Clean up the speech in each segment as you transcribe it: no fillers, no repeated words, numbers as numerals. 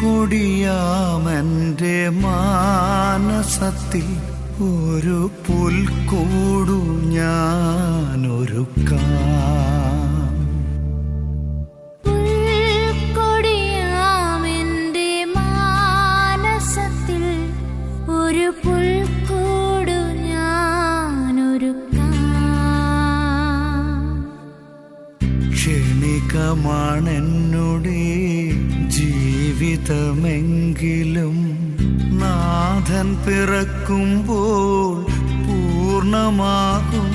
കൊടിയാമെൻ്റെ മാനസത്തിൽ ഒരു പുൽക്കൂടു ഞാനൊരുക്കാം. പുൽക്കൊടിയാമെൻ്റെ മാനസത്തിൽ ഒരു പുൽക്കൂടു ഞാനൊരുക്കാം. ക്ഷണികമാണെന്നുടെ ജീവിതമെങ്കിലും നാഥൻ പിറക്കുമ്പോൾ പൂർണ്ണമാകും.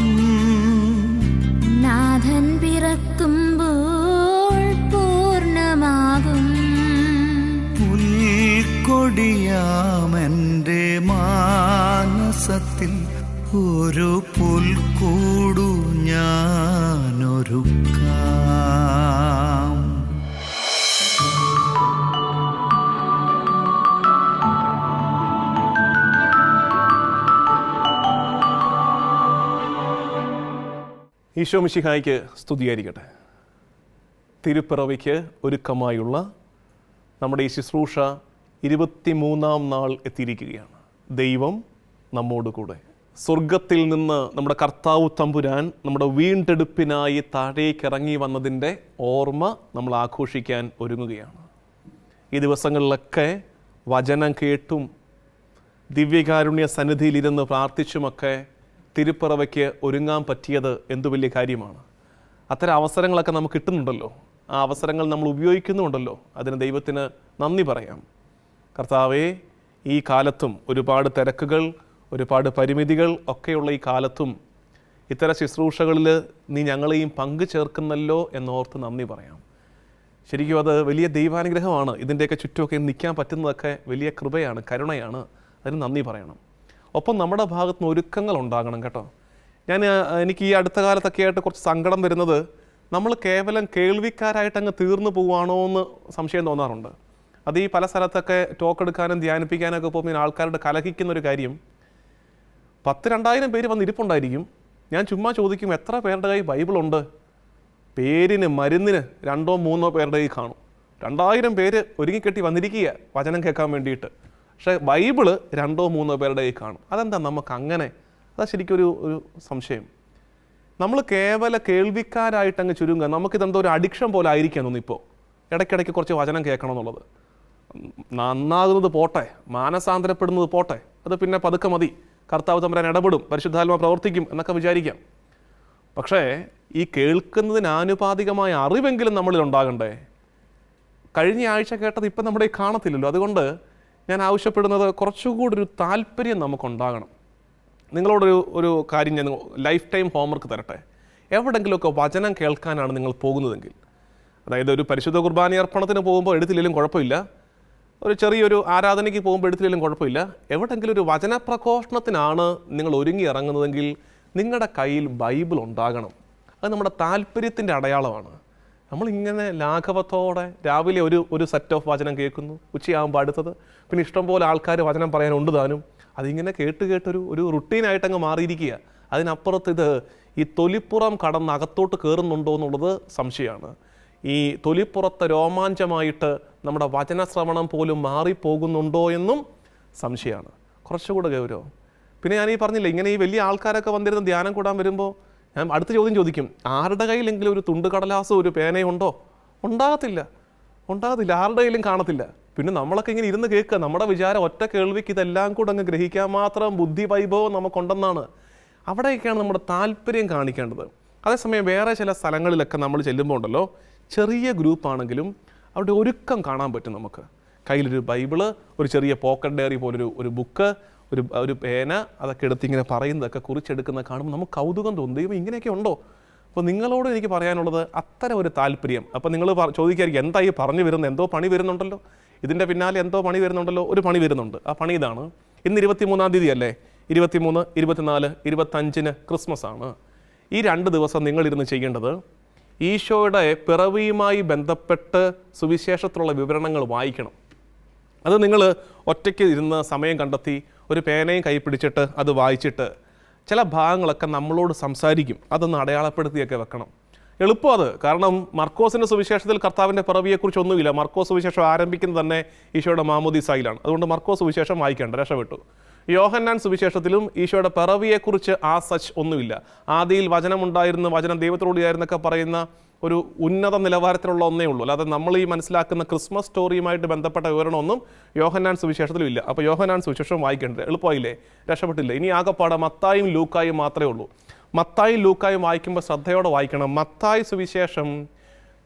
നാഥൻ പിറക്കുമ്പോൾ പൂർണ്ണമാകും. പുൽക്കൊടിയാമെൻ്റെ മാനസത്തിൽ ഒരു പുൽക്കൂടു ഞാനൊരുക്കാം. ഈശോ മിശിഹായ്ക്ക് സ്തുതിയായിരിക്കട്ടെ. തിരുപ്പിറവിക്ക് ഒരുക്കമായുള്ള നമ്മുടെ ഈ ശുശ്രൂഷ 23-ാം നാൾ എത്തിയിരിക്കുകയാണ്. ദൈവം നമ്മോട് കൂടെ. സ്വർഗത്തിൽ നിന്ന് നമ്മുടെ കർത്താവ് തമ്പുരാൻ നമ്മുടെ വീണ്ടെടുപ്പിനായി താഴേക്കിറങ്ങി വന്നതിൻ്റെ ഓർമ്മ നമ്മൾ ആഘോഷിക്കാൻ ഒരുങ്ങുകയാണ്. ഈ ദിവസങ്ങളിലൊക്കെ വചനം കേട്ടും ദിവ്യകാരുണ്യ സന്നിധിയിലിരുന്ന് പ്രാർത്ഥിച്ചുമൊക്കെ തിരുപ്പിറവയ്ക്ക് ഒരുങ്ങാൻ പറ്റിയത് എന്തു വലിയ കാര്യമാണ്. അത്തരം അവസരങ്ങളൊക്കെ നമുക്ക് കിട്ടുന്നുണ്ടല്ലോ. ആ അവസരങ്ങൾ നമ്മൾ ഉപയോഗിക്കുന്നുണ്ടല്ലോ. അതിന് ദൈവത്തിന് നന്ദി പറയാം. കർത്താവേ, ഈ കാലത്തും ഒരുപാട് തിരക്കുകൾ, ഒരുപാട് പരിമിതികൾ ഒക്കെയുള്ള ഈ കാലത്തും ഇത്തരം ശുശ്രൂഷകളിൽ നീ ഞങ്ങളെയും പങ്കു ചേർക്കുന്നല്ലോ എന്നോർത്ത് നന്ദി പറയാം. ശരിക്കും അത് വലിയ ദൈവാനുഗ്രഹമാണ്. ഇതിൻ്റെയൊക്കെ ചുറ്റുമൊക്കെ നിൽക്കാൻ പറ്റുന്നതൊക്കെ വലിയ കൃപയാണ്, കരുണയാണ്. അതിന് നന്ദി പറയണം. ഒപ്പം നമ്മുടെ ഭാഗത്ത് നിന്ന് ഒരുക്കങ്ങൾ ഉണ്ടാകണം കേട്ടോ. എനിക്ക് ഈ അടുത്ത കാലത്തൊക്കെ ആയിട്ട് കുറച്ച് സങ്കടം വരുന്നത്, നമ്മൾ കേവലം കേൾവിക്കാരായിട്ട് അങ്ങ് തീർന്നു പോവുകയാണോ എന്ന് സംശയം തോന്നാറുണ്ട്. അത് ഈ പല സ്ഥലത്തൊക്കെ ടോക്ക് എടുക്കാനും ധ്യാനിപ്പിക്കാനൊക്കെ പോകുമ്പോൾ ആൾക്കാരുടെ കലഹിക്കുന്നൊരു കാര്യം, 10,000-2000 പേര് വന്ന് ഇരിപ്പുണ്ടായിരിക്കും. ഞാൻ ചുമ്മാ ചോദിക്കും, എത്ര പേരുടെ കയ്യിൽ ബൈബിളുണ്ട്? പേരിന് മരുന്നിന് 2-3 പേരുടെ കയ്യിൽ കാണും. 2000 പേര് ഒരുങ്ങിക്കെട്ടി വന്നിരിക്കുക വചനം കേൾക്കാൻ വേണ്ടിയിട്ട്. പക്ഷേ ബൈബിള് 2-3 പേരുടെ കയ്യിൽ കാണും. അതെന്താ നമുക്ക് അങ്ങനെ? അതാ ശരിക്കും ഒരു സംശയം. നമ്മൾ കേവല കേൾവിക്കാരായിട്ടങ്ങ് ചുരുങ്ങുക. നമുക്കിതെന്തോ ഒരു അഡിക്ഷൻ പോലെ ആയിരിക്കാൻ തോന്നിപ്പോൾ. ഇടയ്ക്കിടയ്ക്ക് കുറച്ച് വചനം കേൾക്കണം എന്നുള്ളത്. നന്നാകുന്നത് പോട്ടെ, മാനസാന്തരപ്പെടുന്നത് പോട്ടെ, അത് പിന്നെ പതുക്കെ മതി. കർത്താവ് തമ്പുരാൻ ഇടപെടും, പരിശുദ്ധാത്മ പ്രവർത്തിക്കും എന്നൊക്കെ വിചാരിക്കാം. പക്ഷേ ഈ കേൾക്കുന്നതിന് ആനുപാതികമായ അറിവെങ്കിലും നമ്മളിൽ ഉണ്ടാകണ്ടേ? കഴിഞ്ഞ ആഴ്ച കേട്ടത് ഇപ്പം നമ്മുടെ കാണത്തില്ലല്ലോ. അതുകൊണ്ട് ഞാൻ ആവശ്യപ്പെടുന്നത് കുറച്ചുകൂടി ഒരു താല്പര്യം നമുക്കുണ്ടാകണം. നിങ്ങളോടൊരു കാര്യം ഞാൻ ലൈഫ് ടൈം ഹോംവർക്ക് തരട്ടെ. എവിടെയെങ്കിലുമൊക്കെ വചനം കേൾക്കാനാണ് നിങ്ങൾ പോകുന്നതെങ്കിൽ, അതായത് ഒരു പരിശുദ്ധ കുർബാന അർപ്പണത്തിന് പോകുമ്പോൾ എടുത്തില്ലെങ്കിലും കുഴപ്പമില്ല, ഒരു ചെറിയൊരു ആരാധനയ്ക്ക് പോകുമ്പോൾ എടുത്തില്ലെങ്കിലും കുഴപ്പമില്ല, എവിടെയെങ്കിലും ഒരു വചന പ്രഘോഷണത്തിനാണ് നിങ്ങൾ ഒരുങ്ങി ഇറങ്ങുന്നതെങ്കിൽ നിങ്ങളുടെ കയ്യിൽ ബൈബിൾ ഉണ്ടാകണം. അത് നമ്മുടെ താല്പര്യത്തിൻ്റെ അടയാളമാണ്. നമ്മളിങ്ങനെ ലാഘവത്തോടെ രാവിലെ ഒരു സെറ്റ് ഓഫ് വചനം കേൾക്കുന്നു, ഉച്ചയാകുമ്പോൾ അടുത്തത്, പിന്നെ ഇഷ്ടംപോലെ ആൾക്കാർ വചനം പറയാനുണ്ട് താനും. അതിങ്ങനെ കേട്ടൊരു റുട്ടീനായിട്ട് അങ്ങ് മാറിയിരിക്കുക. അതിനപ്പുറത്ത് ഇത് ഈ തൊലിപ്പുറം കടന്ന് അകത്തോട്ട് കയറുന്നുണ്ടോ എന്നുള്ളത് സംശയമാണ്. ഈ തൊലിപ്പുറത്തെ രോമാഞ്ചമായിട്ട് നമ്മുടെ വചനശ്രവണം പോലും മാറിപ്പോകുന്നുണ്ടോ എന്നും സംശയമാണ്. കുറച്ചുകൂടെ ഗൗരവം. പിന്നെ ഞാൻ പറഞ്ഞില്ല, ഇങ്ങനെ ഈ വലിയ ആൾക്കാരൊക്കെ വന്നിരുന്ന് ധ്യാനം കൂടാൻ വരുമ്പോൾ ഞാൻ അടുത്ത ചോദ്യം ചോദിക്കും, ആരുടെ കയ്യിലെങ്കിലും ഒരു തുണ്ട് കടലാസോ ഒരു പേനയുണ്ടോ? ഉണ്ടാകത്തില്ല. ആരുടെ കയ്യിലും കാണത്തില്ല. പിന്നെ നമ്മളൊക്കെ ഇങ്ങനെ ഇരുന്ന് കേൾക്കുക. നമ്മുടെ വിചാരം ഒറ്റ കേൾവിക്ക് ഇതെല്ലാം കൂടെ അങ്ങ് ഗ്രഹിക്കാൻ മാത്രം ബുദ്ധി വൈഭവം നമുക്കുണ്ടെന്നാണ്. അവിടെയൊക്കെയാണ് നമ്മുടെ താല്പര്യം കാണിക്കേണ്ടത്. അതേസമയം വേറെ ചില സ്ഥലങ്ങളിലൊക്കെ നമ്മൾ ചെല്ലുമ്പോൾ ഉണ്ടല്ലോ, ചെറിയ ഗ്രൂപ്പാണെങ്കിലും അവിടെ ഒരുക്കം കാണാൻ പറ്റും നമുക്ക്. കയ്യിലൊരു ബൈബിള്, ഒരു ചെറിയ പോക്കറ്റ് ഡയറി പോലൊരു ബുക്ക്, ഒരു പേന, അതൊക്കെ എടുത്ത് ഇങ്ങനെ പറയുന്നതൊക്കെ കുറിച്ചെടുക്കുന്നത് കാണുമ്പോൾ നമുക്ക് കൗതുകം തോന്നും. ദൈവം ഇങ്ങനെയൊക്കെ ഉണ്ടോ? അപ്പോൾ നിങ്ങളോട് എനിക്ക് പറയാനുള്ളത് അത്തരം ഒരു താല്പര്യം. അപ്പോൾ നിങ്ങൾ ചോദിക്കായിരിക്കും, എന്താ ഈ പറഞ്ഞു വരുന്നത്? എന്തോ പണി വരുന്നുണ്ടല്ലോ, ഇതിൻ്റെ പിന്നാലെ എന്തോ പണി വരുന്നുണ്ടല്ലോ. ഒരു പണി വരുന്നുണ്ട്. ആ പണി ഇതാണ്. ഇന്ന് 23-ാം തീയതി അല്ലേ? 23, 24, 25 ക്രിസ്മസ് ആണ്. ഈ 2 ദിവസം നിങ്ങളിരുന്ന് ചെയ്യേണ്ടത്, ഈശോയുടെ പിറവിയുമായി ബന്ധപ്പെട്ട് സുവിശേഷത്തിലുള്ള വിവരണങ്ങൾ വായിക്കണം. അത് നിങ്ങൾ ഒറ്റയ്ക്ക് ഇരുന്ന് സമയം കണ്ടെത്തി ഒരു പേനയും കൈ പിടിച്ചിട്ട് അത് വായിച്ചിട്ട് ചില ഭാഗങ്ങളൊക്കെ നമ്മളോട് സംസാരിക്കും. അതൊന്ന് അടയാളപ്പെടുത്തിയൊക്കെ വെക്കണം. എളുപ്പം അത്. കാരണം മർക്കോസിൻ്റെ സുവിശേഷത്തിൽ കർത്താവിൻ്റെ പിറവിയെക്കുറിച്ച് ഒന്നുമില്ല. മർക്കോസ് സുവിശേഷം ആരംഭിക്കുന്നത് തന്നെ ഈശോയുടെ മാമോദീസായിലാണ്. അതുകൊണ്ട് മർക്കോസ് സുവിശേഷം വായിക്കേണ്ട, രക്ഷപ്പെട്ടു. യോഹന്നാൻ സുവിശേഷത്തിലും ഈശോയുടെ പിറവിയെക്കുറിച്ച് സച്ച് ഒന്നുമില്ല. ആദിയിൽ വചനമുണ്ടായിരുന്നു, വചനം ദൈവത്തോടുകൂടിയായിരുന്നൊക്കെ പറയുന്ന ഒരു ഉന്നത നിലവാരത്തിലുള്ള ഒന്നേ ഉള്ളൂ. അല്ലാതെ നമ്മൾ ഈ മനസ്സിലാക്കുന്ന ക്രിസ്മസ് സ്റ്റോറിയുമായിട്ട് ബന്ധപ്പെട്ട വിവരണമൊന്നും യോഹന്നാൻ സുവിശേഷത്തിലും ഇല്ല. അപ്പോൾ യോഹന്നാൻ സുവിശേഷം വായിക്കേണ്ടത് എളുപ്പമായില്ലേ, രക്ഷപ്പെട്ടില്ലേ. ഇനി ആകെപ്പാടെ മത്തായും ലൂക്കായും മാത്രമേ ഉള്ളൂ. മത്തായും ലൂക്കായും വായിക്കുമ്പോൾ ശ്രദ്ധയോടെ വായിക്കണം. മത്തായി സുവിശേഷം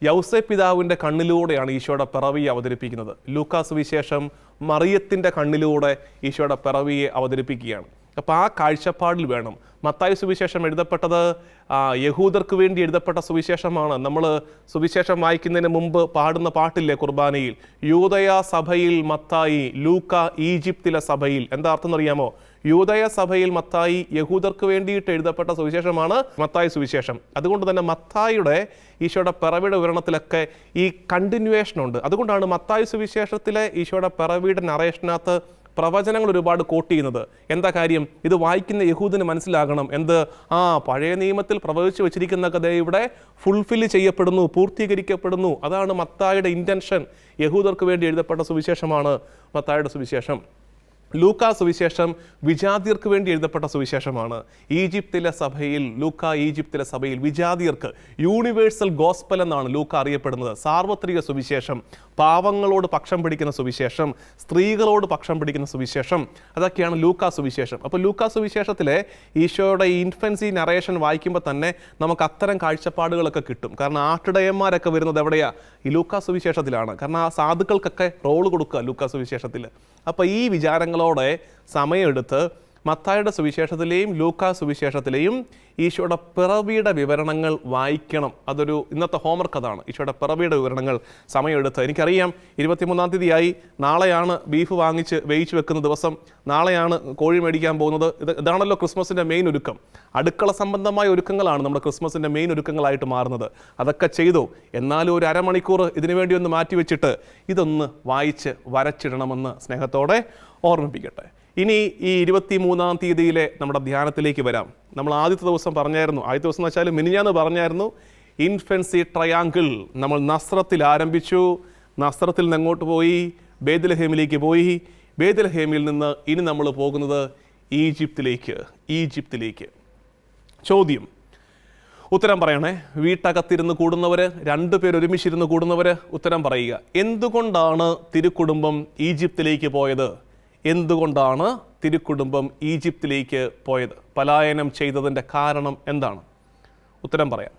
യൗസേ പിതാവിൻ്റെ കണ്ണിലൂടെയാണ് ഈശോയുടെ പിറവിയെ അവതരിപ്പിക്കുന്നത്. ലൂക്കാ സുവിശേഷം മറിയത്തിൻ്റെ കണ്ണിലൂടെ ഈശോയുടെ പിറവിയെ അവതരിപ്പിക്കുകയാണ്. അപ്പോൾ ആ കാഴ്ചപ്പാടിൽ വേണം. മത്തായി സുവിശേഷം എഴുതപ്പെട്ടത് യഹൂദർക്ക് വേണ്ടി എഴുതപ്പെട്ട സുവിശേഷമാണ്. നമ്മൾ സുവിശേഷം വായിക്കുന്നതിന് മുമ്പ് പാടുന്ന പാട്ടില്ലേ കുർബാനയിൽ, യൂദയ സഭയിൽ മത്തായി, ലൂക്ക ഈജിപ്തിലെ സഭയിൽ. എന്താ അർത്ഥം എന്നറിയാമോ? യൂദയ സഭയിൽ മത്തായി, യഹൂദർക്ക് വേണ്ടിയിട്ട് എഴുതപ്പെട്ട സുവിശേഷമാണ് മത്തായി സുവിശേഷം. അതുകൊണ്ട് തന്നെ മത്തായിയുടെ ഈശോയുടെ പിറവിയുടെ വിവരണത്തിലൊക്കെ ഈ കണ്ടിന്യൂവേഷൻ ഉണ്ട്. അതുകൊണ്ടാണ് മത്തായി സുവിശേഷത്തിലെ ഈശോയുടെ പിറവിയുടെ നറേഷനകത്ത് പ്രവചനങ്ങൾ ഒരുപാട് കോട്ട് ചെയ്യുന്നത്. എന്താ കാര്യം? ഇത് വായിക്കുന്ന യഹൂദന് മനസ്സിലാകണം എന്ത്, പഴയ നിയമത്തിൽ പ്രവചിച്ചു വെച്ചിരിക്കുന്ന കഥ ഇവിടെ ഫുൾഫിൽ ചെയ്യപ്പെടുന്നു, പൂർത്തീകരിക്കപ്പെടുന്നു. അതാണ് മത്തായിയുടെ ഇൻറ്റൻഷൻ. യഹൂദർക്ക് വേണ്ടി എഴുതപ്പെട്ട സുവിശേഷമാണ് മത്തായിയുടെ സുവിശേഷം. ലൂക്കാ സുവിശേഷം വിജാതിയർക്ക് വേണ്ടി എഴുതപ്പെട്ട സുവിശേഷമാണ്. ഈജിപ്തിലെ സഭയിൽ, ലൂക്ക ഈജിപ്തിലെ സഭയിൽ വിജാതിയർക്ക്, യൂണിവേഴ്സൽ ഗോസ്പൽ എന്നാണ് ലൂക്ക അറിയപ്പെടുന്നത്. സാർവത്രിക സുവിശേഷം, പാവങ്ങളോട് പക്ഷം പിടിക്കുന്ന സുവിശേഷം, സ്ത്രീകളോട് പക്ഷം പിടിക്കുന്ന സുവിശേഷം, അതൊക്കെയാണ് ലൂക്കാ സുവിശേഷം. അപ്പോൾ ലൂക്കാ സുവിശേഷത്തിലെ ഈശോയുടെ ഇൻഫൻസി നറേഷൻ വായിക്കുമ്പോൾ തന്നെ നമുക്ക് അത്തരം കാഴ്ചപ്പാടുകളൊക്കെ കിട്ടും. കാരണം ആട്ടിടയന്മാരൊക്കെ വരുന്നത് എവിടെയാണ്? ഈ ലൂക്കാ സുവിശേഷത്തിലാണ്. കാരണം ആ സാധുക്കൾക്കൊക്കെ റോള് കൊടുക്കുക ലൂക്കാ സുവിശേഷത്തിൽ. അപ്പോൾ ഈ വിചാരങ്ങളോടെ സമയമെടുത്ത് മത്തായിയുടെ സുവിശേഷത്തിലെയും ലൂക്കാ സുവിശേഷത്തിലെയും ഈശോയുടെ പിറവിയുടെ വിവരണങ്ങൾ വായിക്കണം. അതൊരു ഇന്നത്തെ ഹോംവർക്ക് അതാണ്, ഈശോയുടെ പിറവിയുടെ വിവരണങ്ങൾ സമയമെടുത്ത്. എനിക്കറിയാം 23-ാം തീയതിയായി, നാളെയാണ് ബീഫ് വാങ്ങിച്ച് വേവിച്ച് വെക്കുന്ന ദിവസം, നാളെയാണ് കോഴി മേടിക്കാൻ പോകുന്നത്. ഇതാണല്ലോ ക്രിസ്മസിൻ്റെ മെയിൻ ഒരുക്കം. അടുക്കള സംബന്ധമായ ഒരുക്കങ്ങളാണ് നമ്മുടെ ക്രിസ്മസിൻ്റെ മെയിൻ ഒരുക്കങ്ങളായിട്ട് മാറുന്നത്. അതൊക്കെ ചെയ്തു. എന്നാലും ഒരു അരമണിക്കൂർ ഇതിനു വേണ്ടി ഒന്ന് മാറ്റി വെച്ചിട്ട് ഇതൊന്ന് വായിച്ച് വരച്ചിടണമെന്ന് സ്നേഹത്തോടെ ഓർമ്മിപ്പിക്കട്ടെ. ഇനി ഈ 23-ാം തീയതിയിലെ നമ്മുടെ ധ്യാനത്തിലേക്ക് വരാം. നമ്മൾ ആദ്യത്തെ ദിവസം പറഞ്ഞായിരുന്നു, ആദ്യത്തെ ദിവസം എന്ന് വെച്ചാൽ മിനിഞ്ഞാന്ന് പറഞ്ഞായിരുന്നു, ഇൻഫൻസി ട്രയാങ്കിൾ. നമ്മൾ നസ്രത്തിൽ ആരംഭിച്ചു, നസ്രത്തിൽ നിന്ന് അങ്ങോട്ട് പോയി ബേത്ലഹേമിലേക്ക് പോയി, ബേത്ലഹേമിൽ നിന്ന് ഇനി നമ്മൾ പോകുന്നത് ഈജിപ്തിലേക്ക്. ചോദ്യം, ഉത്തരം പറയണേ. വീട്ടകത്തിരുന്ന് കൂടുന്നവർ, 2 പേർ ഒരുമിച്ചിരുന്ന് കൂടുന്നവർ ഉത്തരം പറയുക. എന്തുകൊണ്ടാണ് തിരുക്കുടുംബം ഈജിപ്തിലേക്ക് പോയത്? എന്തുകൊണ്ടാണ് തിരുക്കുടുംബം ഈജിപ്തിലേക്ക് പോയത്? പലായനം ചെയ്തതിൻ്റെ കാരണം എന്താണ്? ഉത്തരം പറയാം.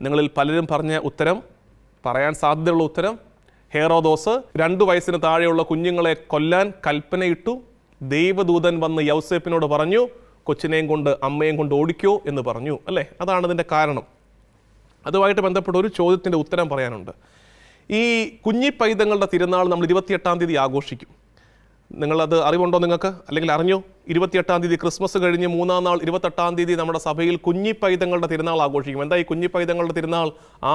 നിങ്ങളിൽ പലരും പറഞ്ഞ ഉത്തരം, പറയാൻ സാധ്യതയുള്ള ഉത്തരം, ഹേറോദോസ് 2 വയസ്സിന് താഴെയുള്ള കുഞ്ഞുങ്ങളെ കൊല്ലാൻ കൽപ്പനയിട്ടു. ദൈവദൂതൻ വന്ന് യൗസേപ്പിനോട് പറഞ്ഞു, കൊച്ചിനെയും കൊണ്ട് അമ്മയും കൊണ്ട് ഓടിക്കോ എന്ന് പറഞ്ഞു, അല്ലേ? അതാണ് ഇതിൻ്റെ കാരണം. അതുമായിട്ട് ബന്ധപ്പെട്ട ഒരു ചോദ്യത്തിൻ്റെ ഉത്തരം പറയാനുണ്ട്. ഈ കുഞ്ഞിപ്പൈതങ്ങളുടെ തിരുനാൾ നമ്മൾ 28-ാം തീയതി ആഘോഷിക്കും. നിങ്ങളത് അറിവുണ്ടോ നിങ്ങൾക്ക്? അല്ലെങ്കിൽ അറിഞ്ഞോ? 28-ാം തീയതി ക്രിസ്മസ് കഴിഞ്ഞ് 3-ാം നാൾ 28-ാം തീയതി നമ്മുടെ സഭയിൽ കുഞ്ഞിപ്പൈതങ്ങളുടെ തിരുനാൾ ആഘോഷിക്കും. എന്താ ഈ കുഞ്ഞിപ്പൈതങ്ങളുടെ തിരുനാൾ?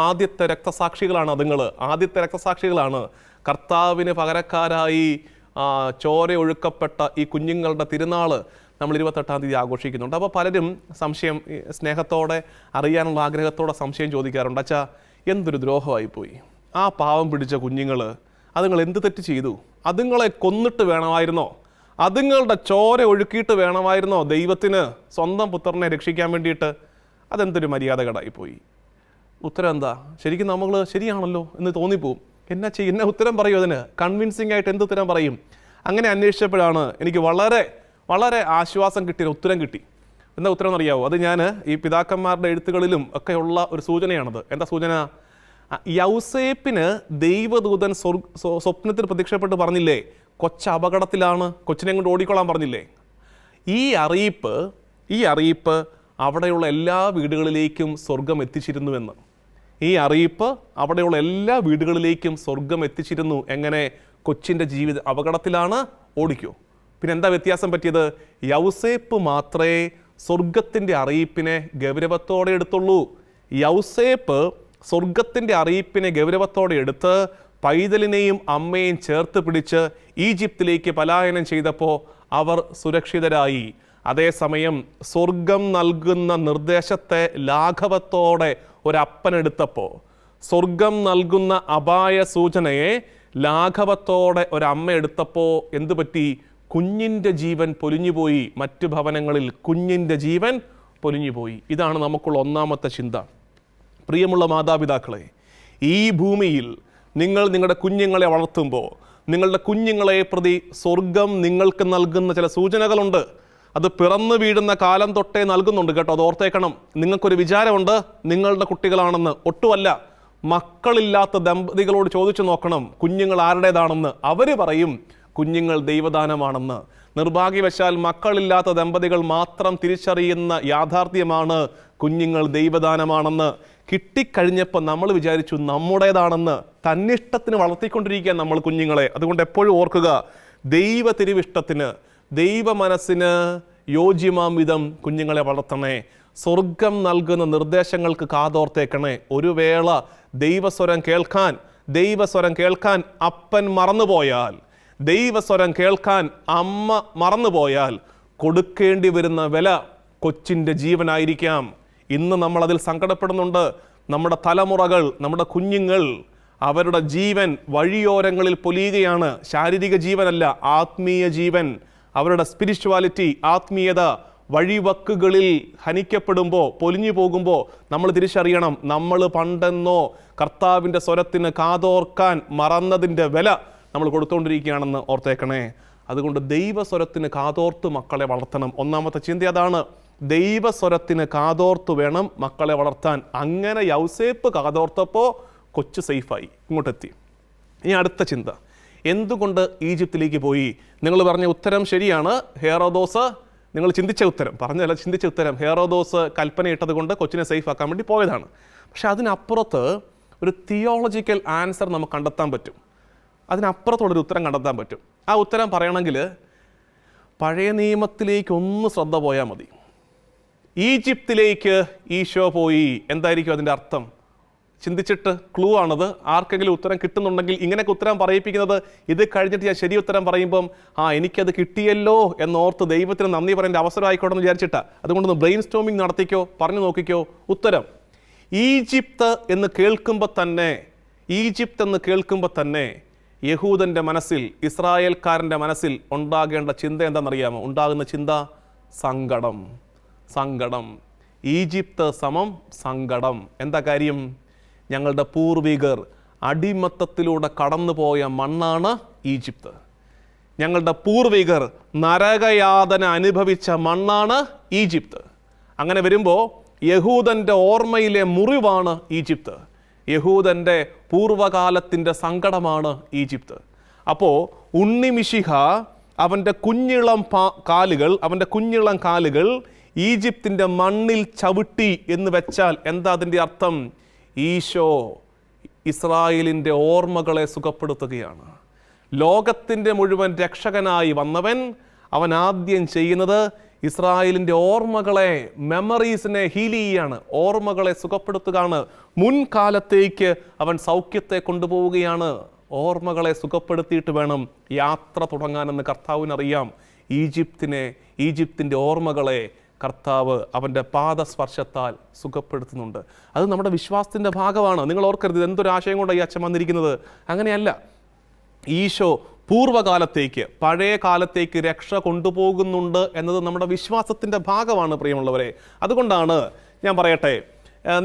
ആദ്യത്തെ രക്തസാക്ഷികളാണ് അതുങ്ങൾ. ആദ്യത്തെ രക്തസാക്ഷികളാണ്. കർത്താവിന് പകരക്കാരായി ചോര ഒഴുക്കപ്പെട്ട ഈ കുഞ്ഞുങ്ങളുടെ തിരുനാൾ നമ്മൾ 28-ാം തീയതി ആഘോഷിക്കുന്നുണ്ട്. അപ്പോൾ പലരും സംശയം, സ്നേഹത്തോടെ അറിയാനുള്ള ആഗ്രഹത്തോടെ സംശയം ചോദിക്കാറുണ്ട്. അച്ഛാ, എന്തൊരു ദ്രോഹമായിപ്പോയി. ആ പാവം പിടിച്ച കുഞ്ഞുങ്ങൾ അതുങ്ങൾ എന്ത് തെറ്റ് ചെയ്തു? അതുങ്ങളെ കൊന്നിട്ട് വേണമായിരുന്നോ? അതുങ്ങളുടെ ചോര ഒഴുക്കിയിട്ട് വേണമായിരുന്നോ ദൈവത്തിന് സ്വന്തം പുത്രനെ രക്ഷിക്കാൻ വേണ്ടിയിട്ട്? അതെന്തൊരു മര്യാദകേടായിപ്പോയി. ഉത്തരം എന്താ? ശരിക്കും നമ്മൾ ശരിയാണല്ലോ എന്ന് തോന്നിപ്പോവും. എന്നാ ചെയ്യും? എന്നെ ഉത്തരം പറയും. അതിന് കൺവിൻസിംഗ് ആയിട്ട് എന്ത് ഉത്തരം പറയും? അങ്ങനെ അന്വേഷിച്ചപ്പോഴാണ് എനിക്ക് വളരെ വളരെ ആശ്വാസം കിട്ടിയ ഉത്തരം കിട്ടി. എന്താ ഉത്തരം എന്നറിയാവോ? അത് ഞാൻ ഈ പിതാക്കന്മാരുടെ എഴുത്തുകളിലും ഒക്കെയുള്ള ഒരു സൂചനയാണത്. എന്താ സൂചന? യൗസേപ്പിന് ദൈവദൂതൻ സ്വപ്നത്തിൽ പ്രത്യക്ഷപ്പെട്ട് പറഞ്ഞില്ലേ, കൊച്ച അപകടത്തിലാണ്, കൊച്ചിനെ കൊണ്ട് ഓടിക്കൊള്ളാൻ പറഞ്ഞില്ലേ? ഈ അറിയിപ്പ് അവിടെയുള്ള എല്ലാ വീടുകളിലേക്കും സ്വർഗം എത്തിച്ചിരുന്നുവെന്ന്. ഈ അറിയിപ്പ് അവിടെയുള്ള എല്ലാ വീടുകളിലേക്കും സ്വർഗം എത്തിച്ചിരുന്നു. എങ്ങനെ? കൊച്ചിൻ്റെ ജീവിതം അപകടത്തിലാണ്, ഓടിക്കോ. പിന്നെ എന്താ വ്യത്യാസം പറ്റിയത്? യൗസേപ്പ് മാത്രമേ സ്വർഗത്തിൻ്റെ അറിയിപ്പിനെ ഗൗരവത്തോടെ എടുത്തുള്ളൂ. യൗസേപ്പ് സ്വർഗത്തിൻ്റെ അറിയിപ്പിനെ ഗൗരവത്തോടെ എടുത്ത് പൈതലിനെയും അമ്മയെയും ചേർത്ത് പിടിച്ച് ഈജിപ്തിലേക്ക് പലായനം ചെയ്തപ്പോൾ അവർ സുരക്ഷിതരായി. അതേസമയം സ്വർഗം നൽകുന്ന നിർദ്ദേശത്തെ ലാഘവത്തോടെ ഒരപ്പനെടുത്തപ്പോൾ, സ്വർഗം നൽകുന്ന അപായ സൂചനയെ ലാഘവത്തോടെ ഒരമ്മ എടുത്തപ്പോൾ എന്തു പറ്റി? കുഞ്ഞിൻ്റെ ജീവൻ പൊലിഞ്ഞുപോയി. മറ്റു ഭവനങ്ങളിൽ കുഞ്ഞിൻ്റെ ജീവൻ പൊലിഞ്ഞുപോയി. ഇതാണ് നമുക്കുള്ള ഒന്നാമത്തെ ചിന്ത. പ്രിയമുള്ള മാതാപിതാക്കളെ, ഈ ഭൂമിയിൽ നിങ്ങൾ നിങ്ങളുടെ കുഞ്ഞുങ്ങളെ വളർത്തുമ്പോൾ നിങ്ങളുടെ കുഞ്ഞുങ്ങളെ പ്രതി സ്വർഗം നിങ്ങൾക്ക് നൽകുന്ന ചില സൂചനകളുണ്ട്. അത് പിറന്നു വീഴുന്ന കാലം തൊട്ടേ നൽകുന്നുണ്ട് കേട്ടോ, അത് ഓർത്തേക്കണം. നിങ്ങൾക്കൊരു വിചാരമുണ്ട് നിങ്ങളുടെ കുട്ടികളാണെന്ന്. ഒട്ടുമല്ല. മക്കളില്ലാത്ത ദമ്പതികളോട് ചോദിച്ചു നോക്കണം കുഞ്ഞുങ്ങൾ ആരുടേതാണെന്ന്. അവർ പറയും കുഞ്ഞുങ്ങൾ ദൈവദാനമാണെന്ന്. നിർഭാഗ്യവശാൽ മക്കളില്ലാത്ത ദമ്പതികൾ മാത്രം തിരിച്ചറിയുന്ന യാഥാർത്ഥ്യമാണ് കുഞ്ഞുങ്ങൾ ദൈവദാനമാണെന്ന്. കിട്ടിക്കഴിഞ്ഞപ്പോൾ നമ്മൾ വിചാരിച്ചു നമ്മുടേതാണെന്ന്. തന്നിഷ്ടത്തിന് വളർത്തിക്കൊണ്ടിരിക്കുക നമ്മൾ കുഞ്ഞുങ്ങളെ. അതുകൊണ്ട് എപ്പോഴും ഓർക്കുക, ദൈവ തിരുവിഷ്ടത്തിന്, ദൈവ മനസ്സിന് യോജ്യമാം വിധം കുഞ്ഞുങ്ങളെ വളർത്തണേ. സ്വർഗം നൽകുന്ന നിർദ്ദേശങ്ങൾക്ക് കാതോർത്തേക്കണേ. ഒരു വേള ദൈവസ്വരം കേൾക്കാൻ അപ്പൻ മറന്നുപോയാൽ, ദൈവസ്വരം കേൾക്കാൻ അമ്മ മറന്നുപോയാൽ കൊടുക്കേണ്ടി വരുന്ന വില കൊച്ചിൻ്റെ ജീവനായിരിക്കാം. ഇന്ന് നമ്മളതിൽ സങ്കടപ്പെടുന്നുണ്ട്. നമ്മുടെ തലമുറകൾ, നമ്മുടെ കുഞ്ഞുങ്ങൾ, അവരുടെ ജീവൻ വഴിയോരങ്ങളിൽ പൊലിയുകയാണ്. ശാരീരിക ജീവനല്ല, ആത്മീയ ജീവൻ. അവരുടെ സ്പിരിച്വാലിറ്റി, ആത്മീയത വഴിവക്കുകളിൽ ഹനിക്കപ്പെടുമ്പോൾ, പൊലിഞ്ഞു പോകുമ്പോൾ നമ്മൾ തിരിച്ചറിയണം നമ്മൾ പണ്ടെന്നോ കർത്താവിൻ്റെ സ്വരത്തിന് കാതോർക്കാൻ മറന്നതിൻ്റെ വില നമ്മൾ കൊടുത്തുകൊണ്ടിരിക്കുകയാണെന്ന് ഓർത്തേക്കണേ. അതുകൊണ്ട് ദൈവസ്വരത്തിന് കാതോർത്ത് മക്കളെ വളർത്തണം. ഒന്നാമത്തെ ചിന്ത അതാണ്. ദൈവസ്വരത്തിന് കാതോർത്ത് വേണം മക്കളെ വളർത്താൻ. അങ്ങനെ യൗസേപ്പ് കാതോർത്തപ്പോൾ കൊച്ചു സേഫായി, ഇങ്ങോട്ടെത്തി. ഇനി അടുത്ത ചിന്ത, എന്തുകൊണ്ട് ഈജിപ്തിലേക്ക് പോയി? നിങ്ങൾ പറഞ്ഞ ഉത്തരം ശരിയാണ്. ഹെറോദോസ്, നിങ്ങൾ ചിന്തിച്ച ഉത്തരം, പറഞ്ഞല്ല ചിന്തിച്ച ഉത്തരം, ഹെറോദോസ് കൽപ്പനയിട്ടത് കൊണ്ട് കൊച്ചിനെ സേഫ് ആക്കാൻ വേണ്ടി പോയതാണ്. പക്ഷെ അതിനപ്പുറത്ത് ഒരു തിയോളജിക്കൽ ആൻസർ നമുക്ക് കണ്ടെത്താൻ പറ്റും. അതിനപ്പുറത്തുള്ളൊരു ഉത്തരം കണ്ടെത്താൻ പറ്റും. ആ ഉത്തരം പറയണമെങ്കിൽ പഴയ നിയമത്തിലേക്ക് ഒന്ന് ശ്രദ്ധ പോയാൽ മതി. ഈജിപ്തിലേക്ക് ഈശോ പോയി, എന്തായിരിക്കും അതിൻ്റെ അർത്ഥം? ചിന്തിച്ചിട്ട് ക്ലൂ ആണത്. ആർക്കെങ്കിലും ഉത്തരം കിട്ടുന്നുണ്ടെങ്കിൽ, ഇങ്ങനെയൊക്കെ ഉത്തരം പറയിപ്പിക്കുന്നത് ഇത് കഴിഞ്ഞിട്ട് ഞാൻ ശരി ഉത്തരം പറയുമ്പം എനിക്കത് കിട്ടിയല്ലോ എന്നോർത്ത് ദൈവത്തിന് നന്ദി പറയേണ്ട അവസരം ആയിക്കോട്ടെ എന്ന് വിചാരിച്ചിട്ടാ. അതുകൊണ്ടൊന്ന് ബ്രെയിൻ സ്റ്റോമിങ് നടത്തിക്കോ, പറഞ്ഞു നോക്കിക്കോ. ഉത്തരം ഈജിപ്ത് എന്ന് കേൾക്കുമ്പോൾ തന്നെ യഹൂദൻ്റെ മനസ്സിൽ, ഇസ്രായേൽക്കാരൻ്റെ മനസ്സിൽ ഉണ്ടാകേണ്ട ചിന്ത എന്താണെന്നറിയാമോ? ഉണ്ടാകുന്ന ചിന്ത സങ്കടം. ഈജിപ്ത് സമം സങ്കടം. എന്താ കാര്യം? ഞങ്ങളുടെ പൂർവികർ അടിമത്തത്തിലൂടെ കടന്നുപോയ മണ്ണാണ് ഈജിപ്ത്. ഞങ്ങളുടെ പൂർവികർ നരകയാതന അനുഭവിച്ച മണ്ണാണ് ഈജിപ്ത്. അങ്ങനെ വരുമ്പോൾ യഹൂദൻ്റെ ഓർമ്മയിലെ മുറിവാണ് ഈജിപ്ത്. യഹൂദൻ്റെ പൂർവകാലത്തിൻ്റെ സങ്കടമാണ് ഈജിപ്ത്. അപ്പോൾ ഉണ്ണിമിശിഹ അവൻ്റെ കുഞ്ഞിളം കാലുകൾ ഈജിപ്തിൻ്റെ മണ്ണിൽ ചവിട്ടി എന്ന് വെച്ചാൽ എന്താ അതിൻ്റെ അർത്ഥം? ഈശോ ഇസ്രായേലിൻ്റെ ഓർമ്മകളെ സുഖപ്പെടുത്തുകയാണ്. ലോകത്തിൻ്റെ മുഴുവൻ രക്ഷകനായി വന്നവൻ അവൻ ആദ്യം ചെയ്യുന്നത് ഇസ്രായേലിൻ്റെ ഓർമ്മകളെ, മെമ്മറീസിനെ ഹീൽ ചെയ്യാണ്, ഓർമ്മകളെ സുഖപ്പെടുത്തുകയാണ്. മുൻകാലത്തേക്ക് അവൻ സൗഖ്യത്തെ കൊണ്ടുപോവുകയാണ്. ഓർമ്മകളെ സുഖപ്പെടുത്തിയിട്ട് വേണം യാത്ര തുടങ്ങാനെന്ന് കർത്താവിനറിയാം. ഈജിപ്തിൻ്റെ ഓർമ്മകളെ കർത്താവ് അവൻ്റെ പാദസ്പർശത്താൽ സുഖപ്പെടുത്തുന്നുണ്ട്. അത് നമ്മുടെ വിശ്വാസത്തിൻ്റെ ഭാഗമാണ്. നിങ്ങൾ ഓർക്കരുത് എന്തൊരാശയം കൊണ്ടാണ് ഈ അച്ഛൻ വന്നിരിക്കുന്നത്. അങ്ങനെയല്ല. ഈശോ പൂർവ്വകാലത്തേക്ക്, പഴയ കാലത്തേക്ക് രക്ഷ കൊണ്ടുപോകുന്നുണ്ട് എന്നത് നമ്മുടെ വിശ്വാസത്തിൻ്റെ ഭാഗമാണ് പ്രിയമുള്ളവരെ. അതുകൊണ്ടാണ് ഞാൻ പറയട്ടെ,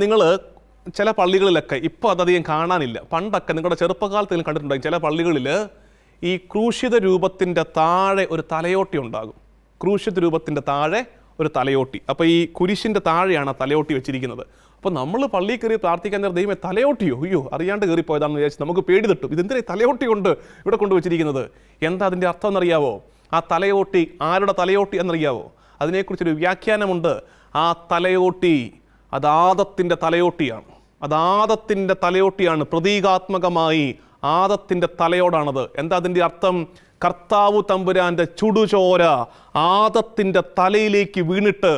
നിങ്ങൾ ചില പള്ളികളിലൊക്കെ ഇപ്പോൾ അതധികം കാണാനില്ല, പണ്ടൊക്കെ നിങ്ങളുടെ ചെറുപ്പകാലത്ത് കണ്ടിട്ടുണ്ടാകും. ചില പള്ളികളിൽ ഈ ക്രൂശിത രൂപത്തിൻ്റെ താഴെ ഒരു തലയോട്ടി ഉണ്ടാകും. ക്രൂശിത രൂപത്തിൻ്റെ താഴെ ഒരു തലയോട്ടി. അപ്പോൾ ഈ കുരിശിൻ്റെ താഴെയാണ് ആ തലയോട്ടി വെച്ചിരിക്കുന്നത്. അപ്പോൾ നമ്മൾ പള്ളിയിൽ കയറി പ്രാർത്ഥിക്കാൻ നേരം ദൈവമേ തലയോട്ടിയോ, അയ്യോ അറിയാണ്ട് കയറിപ്പോയതാണെന്ന് വിചാരിച്ച് നമുക്ക് പേടി തട്ടും. ഇതെന്തിനാ തലയോട്ടി കൊണ്ട് ഇവിടെ കൊണ്ടുവച്ചിരിക്കുന്നത്? എന്താ അതിൻ്റെ അർത്ഥം എന്നറിയാവോ? ആ തലയോട്ടി ആരുടെ തലയോട്ടി എന്നറിയാവോ? അതിനെക്കുറിച്ചൊരു വ്യാഖ്യാനമുണ്ട്. ആ തലയോട്ടി അത് ആദത്തിൻ്റെ തലയോട്ടിയാണ്. പ്രതീകാത്മകമായി ആദത്തിൻ്റെ തലയോടാണത്. എന്താ അതിൻ്റെ അർത്ഥം? കർത്താവ് തമ്പുരാൻ്റെ ചുടുചോര ആദത്തിൻ്റെ തലയിലേക്ക് വീണിട്ട്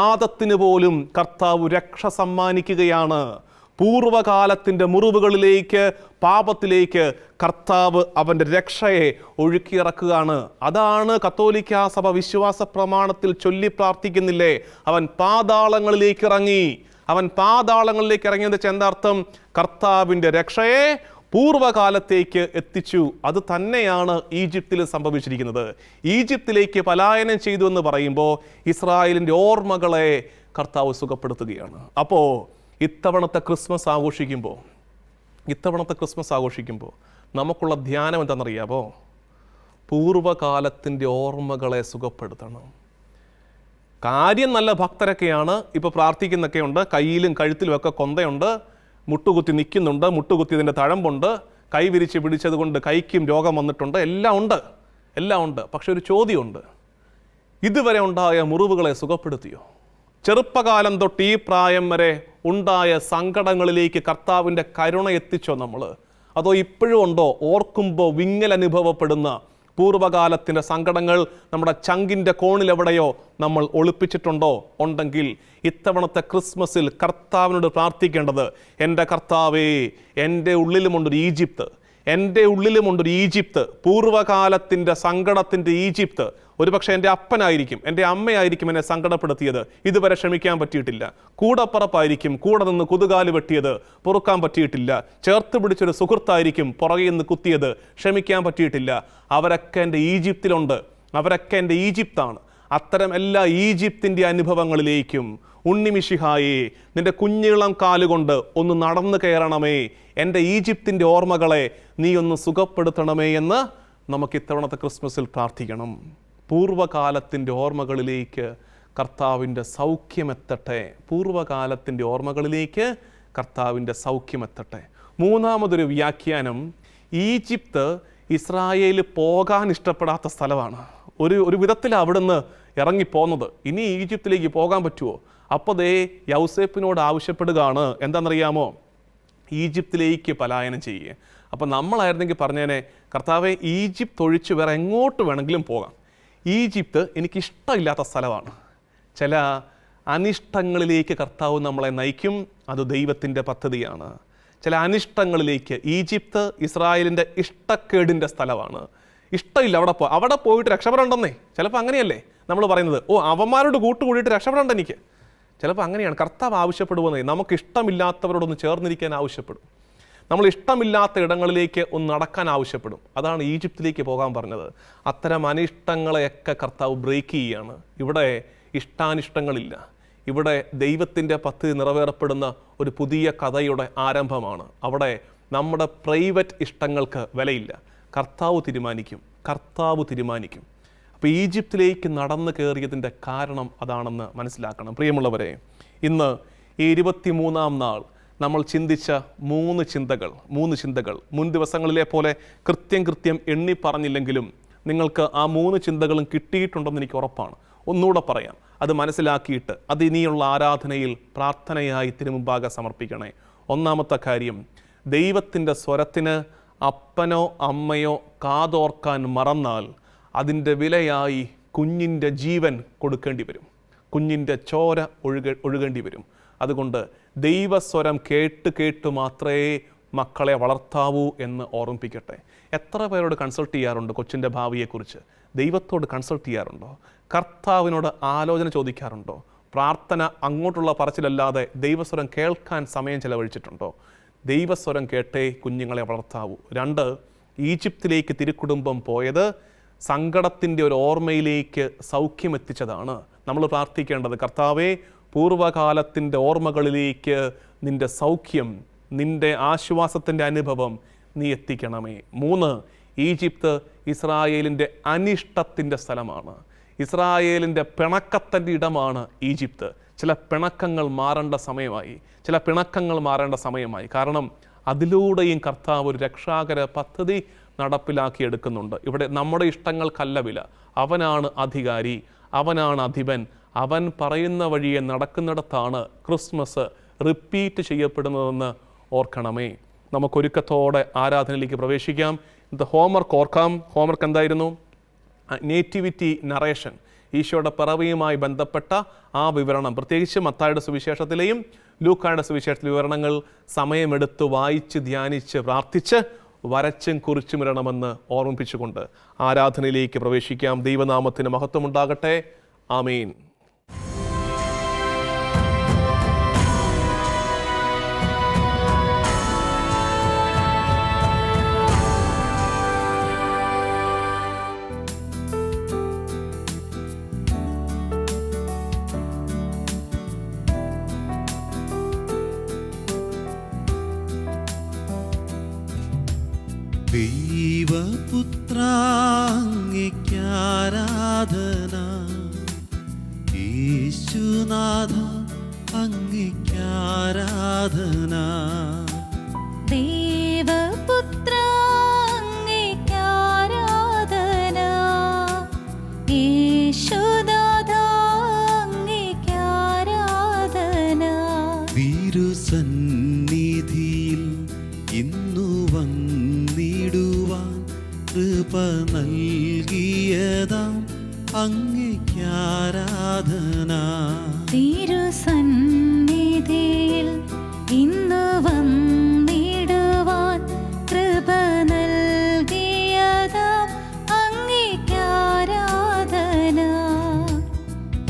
ആദത്തിന് പോലും കർത്താവ് രക്ഷ സമ്മാനിക്കുകയാണ്. പൂർവ്വകാലത്തിൻ്റെ മുറിവുകളിലേക്ക്, പാപത്തിലേക്ക് കർത്താവ് അവൻ്റെ രക്ഷയെ ഒഴുക്കിയിറക്കുകയാണ്. അതാണ് കത്തോലിക്കാ സഭ വിശ്വാസ പ്രമാണത്തിൽ ചൊല്ലി പ്രാർത്ഥിക്കുന്നില്ലേ, അവൻ പാതാളങ്ങളിലേക്ക് ഇറങ്ങി. അവൻ പാതാളങ്ങളിലേക്ക് ഇറങ്ങിയെന്ന് വെച്ചാൽ എന്താർത്ഥം? കർത്താവിൻ്റെ രക്ഷയെ പൂർവ്വകാലത്തേക്ക് എത്തിച്ചു. അത് തന്നെയാണ് ഈജിപ്തിൽ സംഭവിച്ചിരിക്കുന്നത്. ഈജിപ്തിലേക്ക് പലായനം ചെയ്തു എന്ന് പറയുമ്പോൾ ഇസ്രായേലിൻ്റെ ഓർമ്മകളെ കർത്താവ് സുഖപ്പെടുത്തുകയാണ്. അപ്പോൾ ഇത്തവണത്തെ ക്രിസ്മസ് ആഘോഷിക്കുമ്പോൾ നമുക്കുള്ള ധ്യാനം എന്താണെന്നറിയാമോ? പൂർവ്വകാലത്തിൻ്റെ ഓർമ്മകളെ സുഖപ്പെടുത്തണം. കാര്യം നല്ല ഭക്തരൊക്കെയാണ്, ഇപ്പോൾ പ്രാർത്ഥിക്കുന്നൊക്കെ ഉണ്ട്, കയ്യിലും കഴുത്തിലും ഒക്കെ കൊന്തയുണ്ട്, മുട്ടുകുത്തി നിൽക്കുന്നുണ്ട്, മുട്ടുകുത്തിയതിൻ്റെ തഴമ്പുണ്ട്, കൈ വിരിച്ച് പിടിച്ചത് കൊണ്ട് കൈക്കും രോഗം വന്നിട്ടുണ്ട്, എല്ലാം ഉണ്ട്. പക്ഷെ ഒരു ചോദ്യമുണ്ട്, ഇതുവരെ ഉണ്ടായ മുറിവുകളെ സുഖപ്പെടുത്തിയോ? ചെറുപ്പകാലം തൊട്ട് ഈ പ്രായം വരെ ഉണ്ടായ സങ്കടങ്ങളിലേക്ക് കർത്താവിൻ്റെ കരുണ എത്തിച്ചോ നമ്മൾ? അതോ ഇപ്പോഴും ഉണ്ടോ ഓർക്കുമ്പോൾ വിങ്ങൽ അനുഭവപ്പെടുന്ന പൂർവ്വകാലത്തിൻ്റെ സങ്കടങ്ങൾ നമ്മുടെ ചങ്കിൻ്റെ കോണിലെവിടെയോ നമ്മൾ ഒളിപ്പിച്ചിട്ടുണ്ടോ? ഉണ്ടെങ്കിൽ ഇത്തവണത്തെ ക്രിസ്മസിൽ കർത്താവിനോട് പ്രാർത്ഥിക്കേണ്ടത്, എൻ്റെ കർത്താവേ, എൻ്റെ ഉള്ളിലുമുണ്ടൊരു ഈജിപ്ത്, പൂർവ്വകാലത്തിൻ്റെ സങ്കടത്തിൻ്റെ ഈജിപ്ത്. ഒരുപക്ഷെ എൻ്റെ അപ്പനായിരിക്കും, എൻ്റെ അമ്മയായിരിക്കും എന്നെ സങ്കടപ്പെടുത്തിയത്, ഇതുവരെ ക്ഷമിക്കാൻ പറ്റിയിട്ടില്ല. കൂടപ്പറപ്പായിരിക്കും, കൂടെ നിന്ന് കുതുകാല് വെട്ടിയത്, പൊറുക്കാൻ പറ്റിയിട്ടില്ല. ചേർത്ത് പിടിച്ചൊരു സുഹൃത്തായിരിക്കും, പുറകിൽ നിന്ന് കുത്തിയത്, ക്ഷമിക്കാൻ പറ്റിയിട്ടില്ല. അവരൊക്കെ എൻ്റെ ഈജിപ്തിലുണ്ട്, അവരൊക്കെ എൻ്റെ ഈജിപ്താണ്. അത്തരം എല്ലാ ഈജിപ്തിൻ്റെ അനുഭവങ്ങളിലേക്കും ഉണ്ണിമിശിഹായേ, നിന്റെ കുഞ്ഞിളം കാലുകൊണ്ട് ഒന്ന് നടന്നു കയറണമേ, എൻ്റെ ഈജിപ്തിൻ്റെ ഓർമ്മകളെ നീ ഒന്ന് സുഖപ്പെടുത്തണമേ എന്ന് നമുക്ക് ഇത്തവണത്തെ ക്രിസ്മസിൽ പ്രാർത്ഥിക്കണം. പൂർവ്വകാലത്തിൻ്റെ ഓർമ്മകളിലേക്ക് കർത്താവിൻ്റെ സൗഖ്യമെത്തട്ടെ. മൂന്നാമതൊരു വ്യാഖ്യാനം, ഈജിപ്ത് ഇസ്രായേൽ പോകാൻ ഇഷ്ടപ്പെടാത്ത സ്ഥലമാണ്. ഒരു വിധത്തിൽ അവിടുന്ന് ഇറങ്ങിപ്പോന്നത്. ഇനി ഈജിപ്തിലേക്ക് പോകാൻ പറ്റുമോ? അപ്പോൾ ദേ യൗസേപ്പിനോട് ആവശ്യപ്പെടുകയാണ്, എന്താണെന്നറിയാമോ? ഈജിപ്തിലേക്ക് പലായനം ചെയ്യുക. അപ്പോൾ നമ്മളായിരുന്നെങ്കിൽ പറഞ്ഞേനെ, കർത്താവെ, ഈജിപ്ത് ഒഴിച്ച് വേറെ എങ്ങോട്ട് വേണമെങ്കിലും പോകാം, ഈജിപ്ത് എനിക്കിഷ്ടമില്ലാത്ത സ്ഥലമാണ്. ചില അനിഷ്ടങ്ങളിലേക്ക് കർത്താവ് നമ്മളെ നയിക്കും, അത് ദൈവത്തിൻ്റെ പദ്ധതിയാണ്. ചില അനിഷ്ടങ്ങളിലേക്ക്. ഈജിപ്ത് ഇസ്രായേലിൻ്റെ ഇഷ്ടക്കേടിൻ്റെ സ്ഥലമാണ്. ഇഷ്ടമില്ല അവിടെ പോയിട്ട് രക്ഷപ്പെടണ്ടെന്നേ. ചിലപ്പോൾ അങ്ങനെയല്ലേ നമ്മൾ പറയുന്നത്, അവന്മാരോട് കൂട്ടുകൂടിയിട്ട് രക്ഷപ്പെടണ്ട എനിക്ക്. ചിലപ്പോൾ അങ്ങനെയാണ് കർത്താവ് ആവശ്യപ്പെടുവെന്നേ. നമുക്ക് ഇഷ്ടമില്ലാത്തവരോടൊന്ന് ചേർന്നിരിക്കാൻ ആവശ്യപ്പെടും, നമ്മൾ ഇഷ്ടമില്ലാത്ത ഇടങ്ങളിലേക്ക് ഒന്ന് നടക്കാൻ ആവശ്യപ്പെടും. അതാണ് ഈജിപ്തിലേക്ക് പോകാൻ പറഞ്ഞത്. അത്തരം അനിഷ്ടങ്ങളെയൊക്കെ കർത്താവ് ബ്രേക്ക് ചെയ്യുകയാണ്. ഇവിടെ ഇഷ്ടാനിഷ്ടങ്ങളില്ല, ഇവിടെ ദൈവത്തിൻ്റെ പദ്ധതി നിറവേറപ്പെടുന്ന ഒരു പുതിയ കഥയുടെ ആരംഭമാണ്. അവിടെ നമ്മുടെ പ്രൈവറ്റ് ഇഷ്ടങ്ങൾക്ക് വിലയില്ല. കർത്താവ് തീരുമാനിക്കും. അപ്പോൾ ഈജിപ്തിലേക്ക് നടന്നു കയറിയതിൻ്റെ കാരണം അതാണെന്ന് മനസ്സിലാക്കണം. പ്രിയമുള്ളവരെ, ഇന്ന് ഈ 23-ാം നാൾ നമ്മൾ ചിന്തിച്ച മൂന്ന് ചിന്തകൾ മുൻ ദിവസങ്ങളിലെ പോലെ കൃത്യം എണ്ണി പറഞ്ഞില്ലെങ്കിലും നിങ്ങൾക്ക് ആ 3 ചിന്തകളും കിട്ടിയിട്ടുണ്ടെന്ന് എനിക്ക് ഉറപ്പാണ്. ഒന്നുകൂടെ പറയാം, അത് മനസ്സിലാക്കിയിട്ട് അത് ഇനിയുള്ള ആരാധനയിൽ പ്രാർത്ഥനയായി തിരുമുമ്പാകെ സമർപ്പിക്കണേ. ഒന്നാമത്തെ കാര്യം, ദൈവത്തിൻ്റെ സ്വരത്തിന് അപ്പനോ അമ്മയോ കാതോർക്കാൻ മറന്നാൽ അതിൻ്റെ വിലയായി കുഞ്ഞിൻ്റെ ജീവൻ കൊടുക്കേണ്ടി വരും, കുഞ്ഞിൻ്റെ ചോര ഒഴുകേണ്ടി വരും. അതുകൊണ്ട് ദൈവസ്വരം കേട്ട് മാത്രമേ മക്കളെ വളർത്താവൂ എന്ന് ഓർമ്മിപ്പിക്കട്ടെ. എത്ര പേരോട് കൺസൾട്ട് ചെയ്യാറുണ്ട് കൊച്ചിൻ്റെ ഭാവിയെക്കുറിച്ച്? ദൈവത്തോട് കൺസൾട്ട് ചെയ്യാറുണ്ടോ? കർത്താവിനോട് ആലോചന ചോദിക്കാറുണ്ടോ? പ്രാർത്ഥന അങ്ങോട്ടുള്ള പറച്ചിലല്ലാതെ ദൈവസ്വരം കേൾക്കാൻ സമയം ചെലവഴിച്ചിട്ടുണ്ടോ? ദൈവസ്വരം കേട്ടേ കുഞ്ഞുങ്ങളെ വളർത്താവൂ. 2, ഈജിപ്തിലേക്ക് തിരുക്കുടുംബം പോയത് സങ്കടത്തിൻ്റെ ഒരു ഓർമ്മയിലേക്ക് സൗഖ്യമെത്തിച്ചതാണ്. നമ്മൾ പ്രാർത്ഥിക്കേണ്ടത്, കർത്താവേ, പൂർവ്വകാലത്തിൻ്റെ ഓർമ്മകളിലേക്ക് നിൻ്റെ സൗഖ്യം, നിൻ്റെ ആശ്വാസത്തിൻ്റെ അനുഭവം നീ എത്തിക്കണമേ. 3, ഈജിപ്ത് ഇസ്രായേലിൻ്റെ അനിഷ്ടത്തിൻ്റെ സ്ഥലമാണ്. ഇസ്രായേലിൻ്റെ പിണക്കത്തിൻ്റെ ഇടമാണ് ഈജിപ്ത്. ചില പിണക്കങ്ങൾ മാറേണ്ട സമയമായി. കാരണം അതിലൂടെയും കർത്താവ് ഒരു രക്ഷാകര പദ്ധതി നടപ്പിലാക്കിയെടുക്കുന്നുണ്ട്. ഇവിടെ നമ്മുടെ ഇഷ്ടങ്ങൾക്കല്ല വില. അവനാണ് അധികാരി, അവനാണ് അധിപൻ. അവൻ പറയുന്ന വഴിയെ നടക്കുന്നിടത്താണ് ക്രിസ്മസ് റിപ്പീറ്റ് ചെയ്യപ്പെടുന്നതെന്ന് ഓർക്കണമേ. നമുക്കൊരുക്കത്തോടെ ആരാധനയിലേക്ക് പ്രവേശിക്കാം. ഇത് ഹോംവർക്ക് ഓർക്കാം. ഹോംവർക്ക് എന്തായിരുന്നു? നേറ്റിവിറ്റി നറേഷൻ, ഈശോയുടെ പിറവിയുമായി ബന്ധപ്പെട്ട ആ വിവരണം, പ്രത്യേകിച്ച് മത്തായിയുടെ സുവിശേഷത്തിലെയും ലൂക്കായുടെ സുവിശേഷത്തിൽ വിവരണങ്ങൾ സമയമെടുത്ത് വായിച്ച് ധ്യാനിച്ച് പ്രാർത്ഥിച്ച് വരച്ചും കുറിച്ചും ഇടണമെന്ന് ഓർമ്മിപ്പിച്ചുകൊണ്ട് ആരാധനയിലേക്ക് പ്രവേശിക്കാം. ദൈവനാമത്തിന് മഹത്വമുണ്ടാകട്ടെ. ആമീൻ. ദൈവപുത്രാംഗിക്കാരാധന, യേശുനാഥ അംഗിക്കാരാധന. ദേവപുത്ര അങ്ങേക്കാരാധന, യേശുനാഥ അങ്ങേക്കാരാധന. തിരുസന്നിധിയിൽ ഇന്നു വന്നിടുവാൻ കൃപ നൽകിയതാം അങ്ങേക്കാരാധന. തിരുസന്നിധിയിൽ ഇന്ന് വന്നിടുവാൻ കൃപ നൽകിയതാം അങ്ങേക്കാരാധന.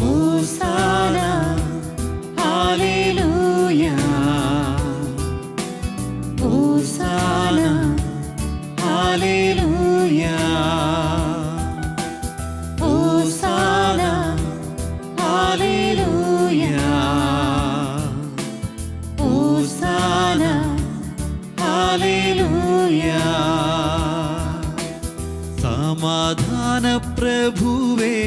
ഹോസാന ഹല്ലേലൂയ, ഹോസാന ഹല്ലേലൂയ, ഹോസാന ഹല്ലേലൂയ, ഹോസാന ഹല്ലേലൂയ. സമാധാന പ്രഭുവേ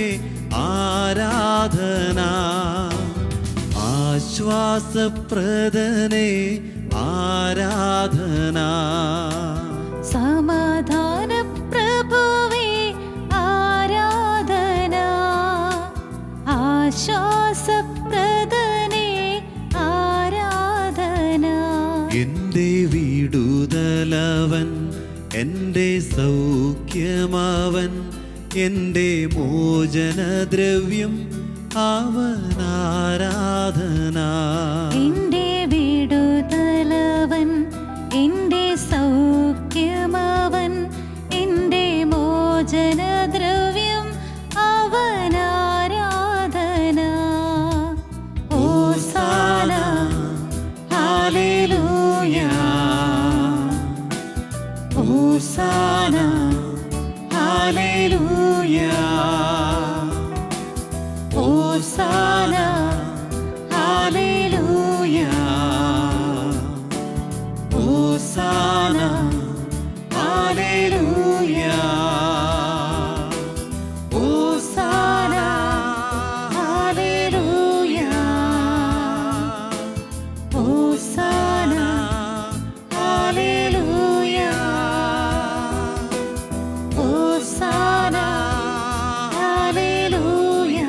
ആരാധന, ആശ്വാസപ്രദനേ ആരാധന. സമാധാന പ്രഭുവേ ആരാധന, ആശ്വാസപ്രദനേ ആരാധന. എൻ്റെ വിടുതലവൻ, എൻ്റെ സൗഖ്യമവൻ, എൻ്റെ മോചനദ്രവ്യം അവനാരാധന. എന്റെ വിടുതലവൻ, എന്റെ സൗഖ്യമവൻ, എന്റെ മോചനദ്രവ്യം അവനാരാധന. ഹോസാന ഹല്ലേലൂയ, ഹോസാന ഹല്ലേലൂയ, ഹോസാന ഹല്ലേലൂയ, ഹോസാന ഹല്ലേലൂയ, ഹോസാന ഹല്ലേലൂയ, ഹോസാന ഹല്ലേലൂയ, ഹോസാന ഹല്ലേലൂയ,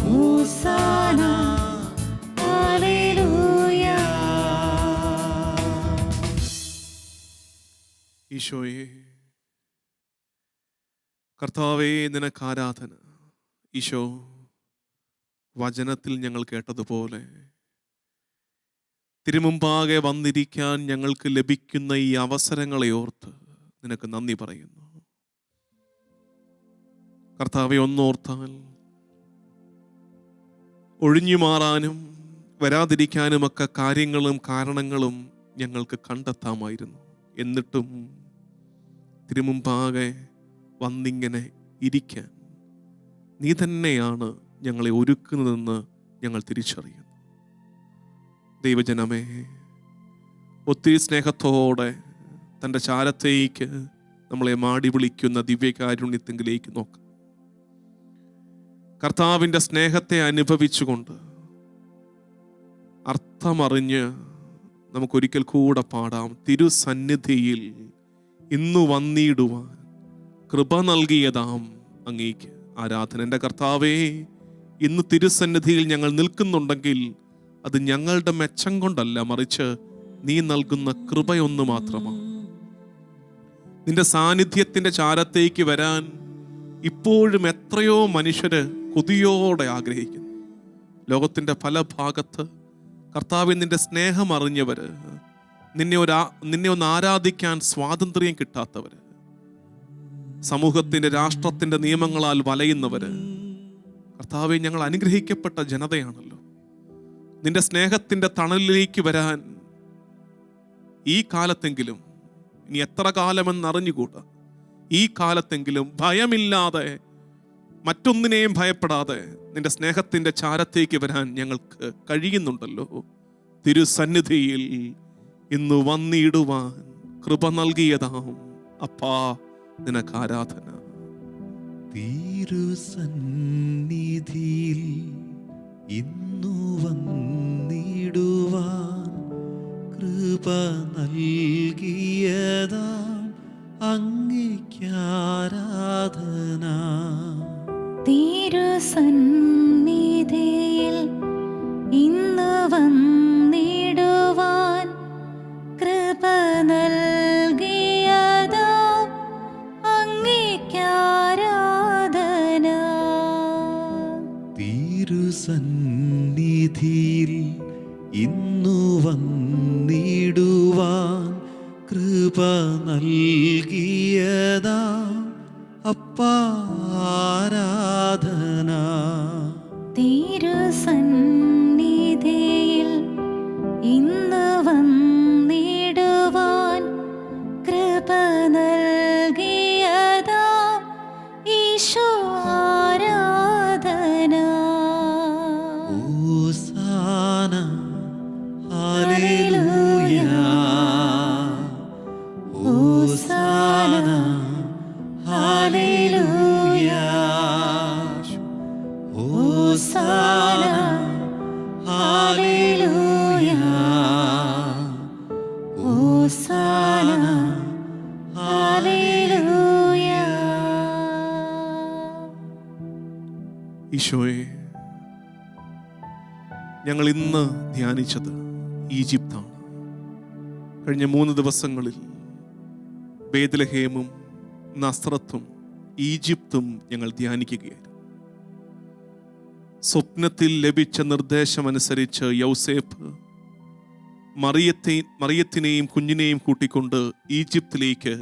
ഹോസാന ഹല്ലേലൂയ. ഈശോയെ, കർത്താവേ, നിനക്ക് ആരാധന. ഈശോ, വചനത്തിൽ ഞങ്ങൾ കേട്ടതുപോലെ തിരുമുമ്പാകെ വന്നിരിക്കാൻ ഞങ്ങൾക്ക് ലഭിക്കുന്ന ഈ അവസരങ്ങളെ ഓർത്ത് നിനക്ക് നന്ദി പറയുന്നു. കർത്താവെ, ഒന്നോർത്താൽ ഒഴിഞ്ഞു മാറാനും വരാതിരിക്കാനുമൊക്കെ കാര്യങ്ങളും കാരണങ്ങളും ഞങ്ങൾക്ക് കണ്ടെത്താമായിരുന്നു. എന്നിട്ടും തിരുമുമ്പാകെ വന്നിങ്ങനെ ഇരിക്കാൻ നീ തന്നെയാണ് ഞങ്ങളെ ഒരുക്കുന്നതെന്ന് ഞങ്ങൾ തിരിച്ചറിയുന്നു. ദൈവജനമേ, ഒത്തിരി സ്നേഹത്തോടെ തൻ്റെ ചാരത്തേക്ക് നമ്മളെ മാടി വിളിക്കുന്ന ദിവ്യകാരുണ്യത്തിലേക്ക് നോക്കാം. കർത്താവിൻ്റെ സ്നേഹത്തെ അനുഭവിച്ചുകൊണ്ട് അർത്ഥമറിഞ്ഞ് നമുക്കൊരിക്കൽ കൂടെ പാടാം. തിരുസന്നിധിയിൽ ഇന്നു വന്നിടുവാൻ കൃപ നൽകിയതാം അങ്ങേക്ക് ആരാധന. എൻ്റെ കർത്താവേ, ഇന്ന് തിരുസന്നിധിയിൽ ഞങ്ങൾ നിൽക്കുന്നുണ്ടെങ്കിൽ അത് ഞങ്ങളുടെ മെച്ചം കൊണ്ടല്ല, മറിച്ച് നീ നൽകുന്ന കൃപയൊന്നു മാത്രമാണ്. നിന്റെ സാന്നിധ്യത്തിൻ്റെ ചാരത്തേക്ക് വരാൻ ഇപ്പോഴും എത്രയോ മനുഷ്യര് കൊതിയോടെ ആഗ്രഹിക്കുന്നു. ലോകത്തിൻ്റെ പല ഭാഗത്ത് കർത്താവെ നിന്റെ സ്നേഹം അറിഞ്ഞവർ, നിന്നെ ഒന്ന് ആരാധിക്കാൻ സ്വാതന്ത്ര്യം കിട്ടാത്തവർ, സമൂഹത്തിൻ്റെ രാഷ്ട്രത്തിൻ്റെ നിയമങ്ങളാൽ വലയുന്നവർ, കർത്താവെ ഞങ്ങൾ അനുഗ്രഹിക്കപ്പെട്ട ജനതയാണല്ലോ. നിന്റെ സ്നേഹത്തിൻ്റെ തണലിലേക്ക് വരാൻ ഈ കാലത്തെങ്കിലും, ഇനി എത്ര കാലമെന്നറിഞ്ഞുകൂടാ, ഈ കാലത്തെങ്കിലും ഭയമില്ലാതെ, മറ്റൊന്നിനെയും ഭയപ്പെടാതെ നിന്റെ സ്നേഹത്തിൻ്റെ ചാരത്തേക്ക് വരാൻ ഞങ്ങൾക്ക് കഴിയുന്നുണ്ടല്ലോ. തിരുസന്നിധിയിൽ ഇന്ന് വന്നിടുവാൻ കൃപ നൽകിയതാം അപ്പാ, നിനക്ക് ആരാധന. തിരുസന്നിധിയിൽ ഇന്നു വന്നിടുവാൻ കൃപ നൽകിയതാം അങ്ങേയ്ക്കാരാധന. തിരുസന്നിധിയിൽ ഇന്ന് വന്നിടുവാൻ കൃപ നൽകിയതാം അങ്ങേയ്ക്കാരാധന. തിരുസന്നിധിയിൽ ഇന്നു വന്നിടുവാൻ കൃപ നൽകിയതാം അപ്പാ ആരാധന. തിരുസന്നിധിയിൽ ഇന്ന് വന്നിടുവാൻ കൃപ നൽകിയതാം ഈശോ ആരാധന. ഹോസാന ഹല്ലേലൂയ, ഹോസാന ഹല്ലേലൂയ, ഹോസാന ഹല്ലേലൂയ, ഹോസാന ഹല്ലേലൂയ. ഈശോയെ, ഞങ്ങൾ ഇന്ന് ധ്യാനിച്ചത് ഈജിപ്താണ്. കഴിഞ്ഞ 3 ദിവസങ്ങളിൽ ബേത്ലഹേമും നസ്രത്തും ഈജിപ്തും ഞങ്ങൾ ധ്യാനിക്കുകയായിരുന്നു. സ്വപ്നത്തിൽ ലഭിച്ച നിർദ്ദേശമനുസരിച്ച് യൗസേപ്പ് മറിയത്തിനെയും കുഞ്ഞിനെയും കൂട്ടിക്കൊണ്ട് ഈജിപ്തിലേക്ക്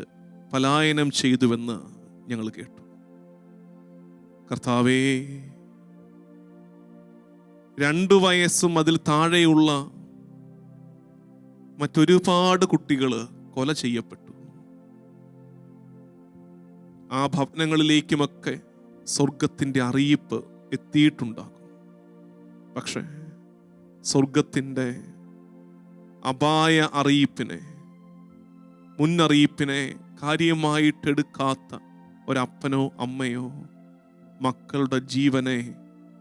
പലായനം ചെയ്തുവെന്ന് ഞങ്ങൾ കേട്ടു. കർത്താവേ, 2 വയസ്സും അതിൽ താഴെയുള്ള മറ്റൊരുപാട് കുട്ടികൾ കൊല ചെയ്യപ്പെട്ടു. ആ ഭവനങ്ങളിലേക്കുമൊക്കെ സ്വർഗത്തിൻ്റെ അറിയിപ്പ് എത്തിയിട്ടുണ്ടാകും. പക്ഷേ സ്വർഗത്തിൻ്റെ അപായ അറിയിപ്പിനെ, മുന്നറിയിപ്പിനെ കാര്യമായിട്ടെടുക്കാത്ത ഒരപ്പനോ അമ്മയോ മക്കളുടെ ജീവനെ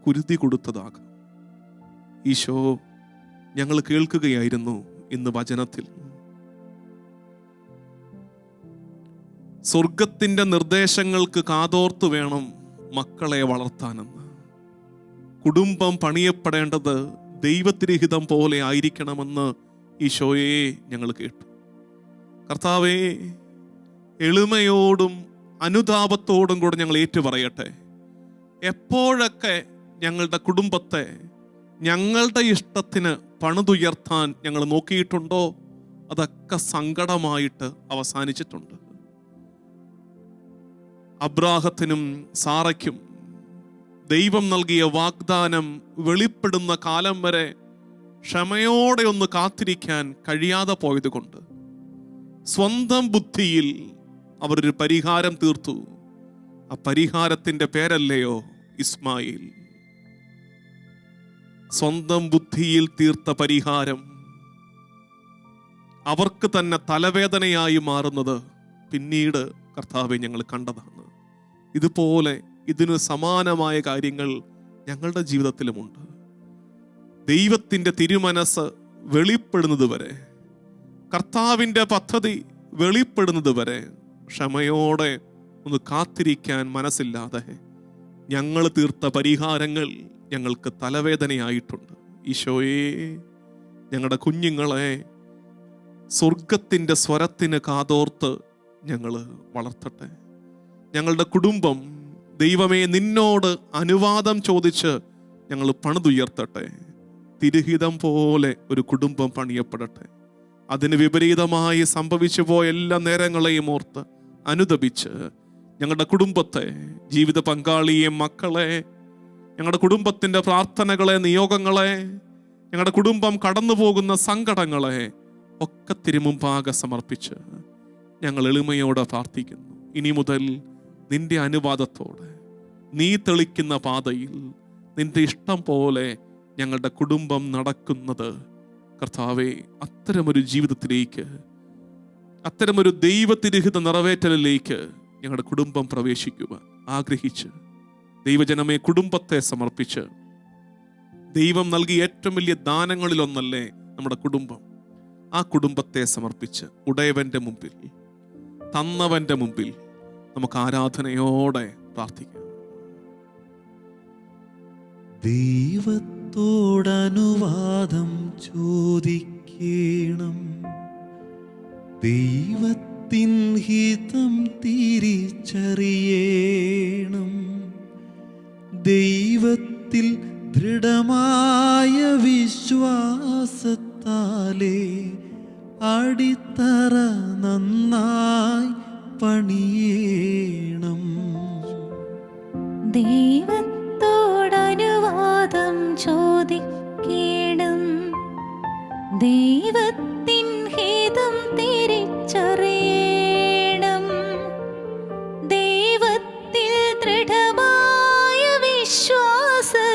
കുരുതി കൊടുത്തതാകാം. ഈശോ, ഞങ്ങൾ കേൾക്കുകയായിരുന്നു ഇന്ന് വചനത്തിൽ സ്വർഗത്തിൻ്റെ നിർദ്ദേശങ്ങൾക്ക് കാതോർത്ത് വേണം മക്കളെ വളർത്താനെന്ന്. കുടുംബം പണിയപ്പെടേണ്ടത് ദൈവത്തിരഹിതം പോലെ ആയിരിക്കണമെന്ന് ഈശോയെ ഞങ്ങൾ കേട്ടു. കർത്താവേ, എളിമയോടും അനുതാപത്തോടും കൂടെ ഞങ്ങൾ ഏറ്റുപറയട്ടെ. എപ്പോഴൊക്കെ ഞങ്ങളുടെ കുടുംബത്തെ ഞങ്ങളുടെ ഇഷ്ടത്തിന് പണിതുയർത്താൻ ഞങ്ങൾ നോക്കിയിട്ടുണ്ടോ, അതൊക്കെ സങ്കടമായിട്ട് അവസാനിച്ചിട്ടുണ്ട്. അബ്രാഹത്തിനും സാറയ്ക്കും ദൈവം നൽകിയ വാഗ്ദാനം വെളിപ്പെടുന്ന കാലം വരെ ക്ഷമയോടെ ഒന്ന് കാത്തിരിക്കാൻ കഴിയാതെ പോയത് കൊണ്ട് സ്വന്തം ബുദ്ധിയിൽ അവരൊരു പരിഹാരം തീർത്തു. ആ പരിഹാരത്തിൻ്റെ പേരല്ലയോ ഇസ്മായിൽ. സ്വന്തം ബുദ്ധിയിൽ തീർത്ത പരിഹാരം അവർക്ക് തന്നെ തലവേദനയായി മാറുന്നത് പിന്നീട് കർത്താവെ ഞങ്ങൾ കണ്ടതാണ്. ഇതുപോലെ ഇതിന് സമാനമായ കാര്യങ്ങൾ ഞങ്ങളുടെ ജീവിതത്തിലുമുണ്ട്. ദൈവത്തിൻ്റെ തിരുമനസ് വെളിപ്പെടുന്നത് വരെ, കർത്താവിൻ്റെ പദ്ധതി വെളിപ്പെടുന്നത് വരെ ക്ഷമയോടെ ഒന്ന് കാത്തിരിക്കാൻ മനസ്സില്ലാതെ ഞങ്ങൾ തീർത്ത പരിഹാരങ്ങൾ ഞങ്ങൾക്ക് തലവേദനയായിട്ടുണ്ട്. ഈശോയെ, ഞങ്ങളുടെ കുഞ്ഞുങ്ങളെ സ്വർഗത്തിൻ്റെ സ്വരത്തിന് കാതോർത്ത് ഞങ്ങൾ വളർത്തട്ടെ. ഞങ്ങളുടെ കുടുംബം ദൈവമേ നിന്നോട് അനുവാദം ചോദിച്ച് ഞങ്ങൾ പണിതുയർത്തട്ടെ. തിരുഹിതം പോലെ ഒരു കുടുംബം പണിയപ്പെടട്ടെ. അതിന് വിപരീതമായി സംഭവിച്ചു പോയ എല്ലാ നേരങ്ങളെയും ഓർത്ത് അനുദപിച്ച് ഞങ്ങളുടെ കുടുംബത്തെ, ജീവിത പങ്കാളിയെ, മക്കളെ, ഞങ്ങളുടെ കുടുംബത്തിൻ്റെ പ്രാർത്ഥനകളെ, നിയോഗങ്ങളെ, ഞങ്ങളുടെ കുടുംബം കടന്നു പോകുന്ന സങ്കടങ്ങളെ ഒക്കെ തിരുമുമ്പാകെ സമർപ്പിച്ച് ഞങ്ങൾ എളിമയോടെ പ്രാർത്ഥിക്കുന്നു. ഇനി മുതൽ നിന്റെ അനുവാദത്തോടെ നീ തെളിക്കുന്ന പാതയിൽ നിന്റെ ഇഷ്ടം പോലെ ഞങ്ങളുടെ കുടുംബം നടക്കുന്നത് കർത്താവേ, അത്തരമൊരു ജീവിതത്തിലേക്ക്, അത്തരമൊരു ദൈവത്തിരഹിത നിറവേറ്റലിലേക്ക് ഞങ്ങളുടെ കുടുംബം പ്രവേശിക്കുവാൻ ആഗ്രഹിച്ച് ദൈവജനമേ, കുടുംബത്തെ സമർപ്പിച്ച്, ദൈവം നൽകിയ ഏറ്റവും വലിയ ദാനങ്ങളിലൊന്നല്ലേ നമ്മുടെ കുടുംബം. ആ കുടുംബത്തെ സമർപ്പിച്ച് ഉടയവന്റെ മുമ്പിൽ, തന്നവന്റെ മുമ്പിൽ നമുക്ക് ആരാധനയോടെ പ്രാർത്ഥിക്കാം. ദൈവത്തോടനുവാദം ചോദിക്കണം, ദൈവത്തിൻ ഹിതം തിരിച്ചറിയണം, ദൈവത്തിൽ ദൃഢമായ വിശ്വാസത്താലേ അടിത്തറ നന്നായി പണിയണം. ദൈവത്തോടനുവാദം ചോദിക്കണം, ദൈവത്തിൻ ഹിതം തിരിച്ചറിയണം, ദൈവത്തിൽ ദൃഢമായ വിശ്വാസത്താലേ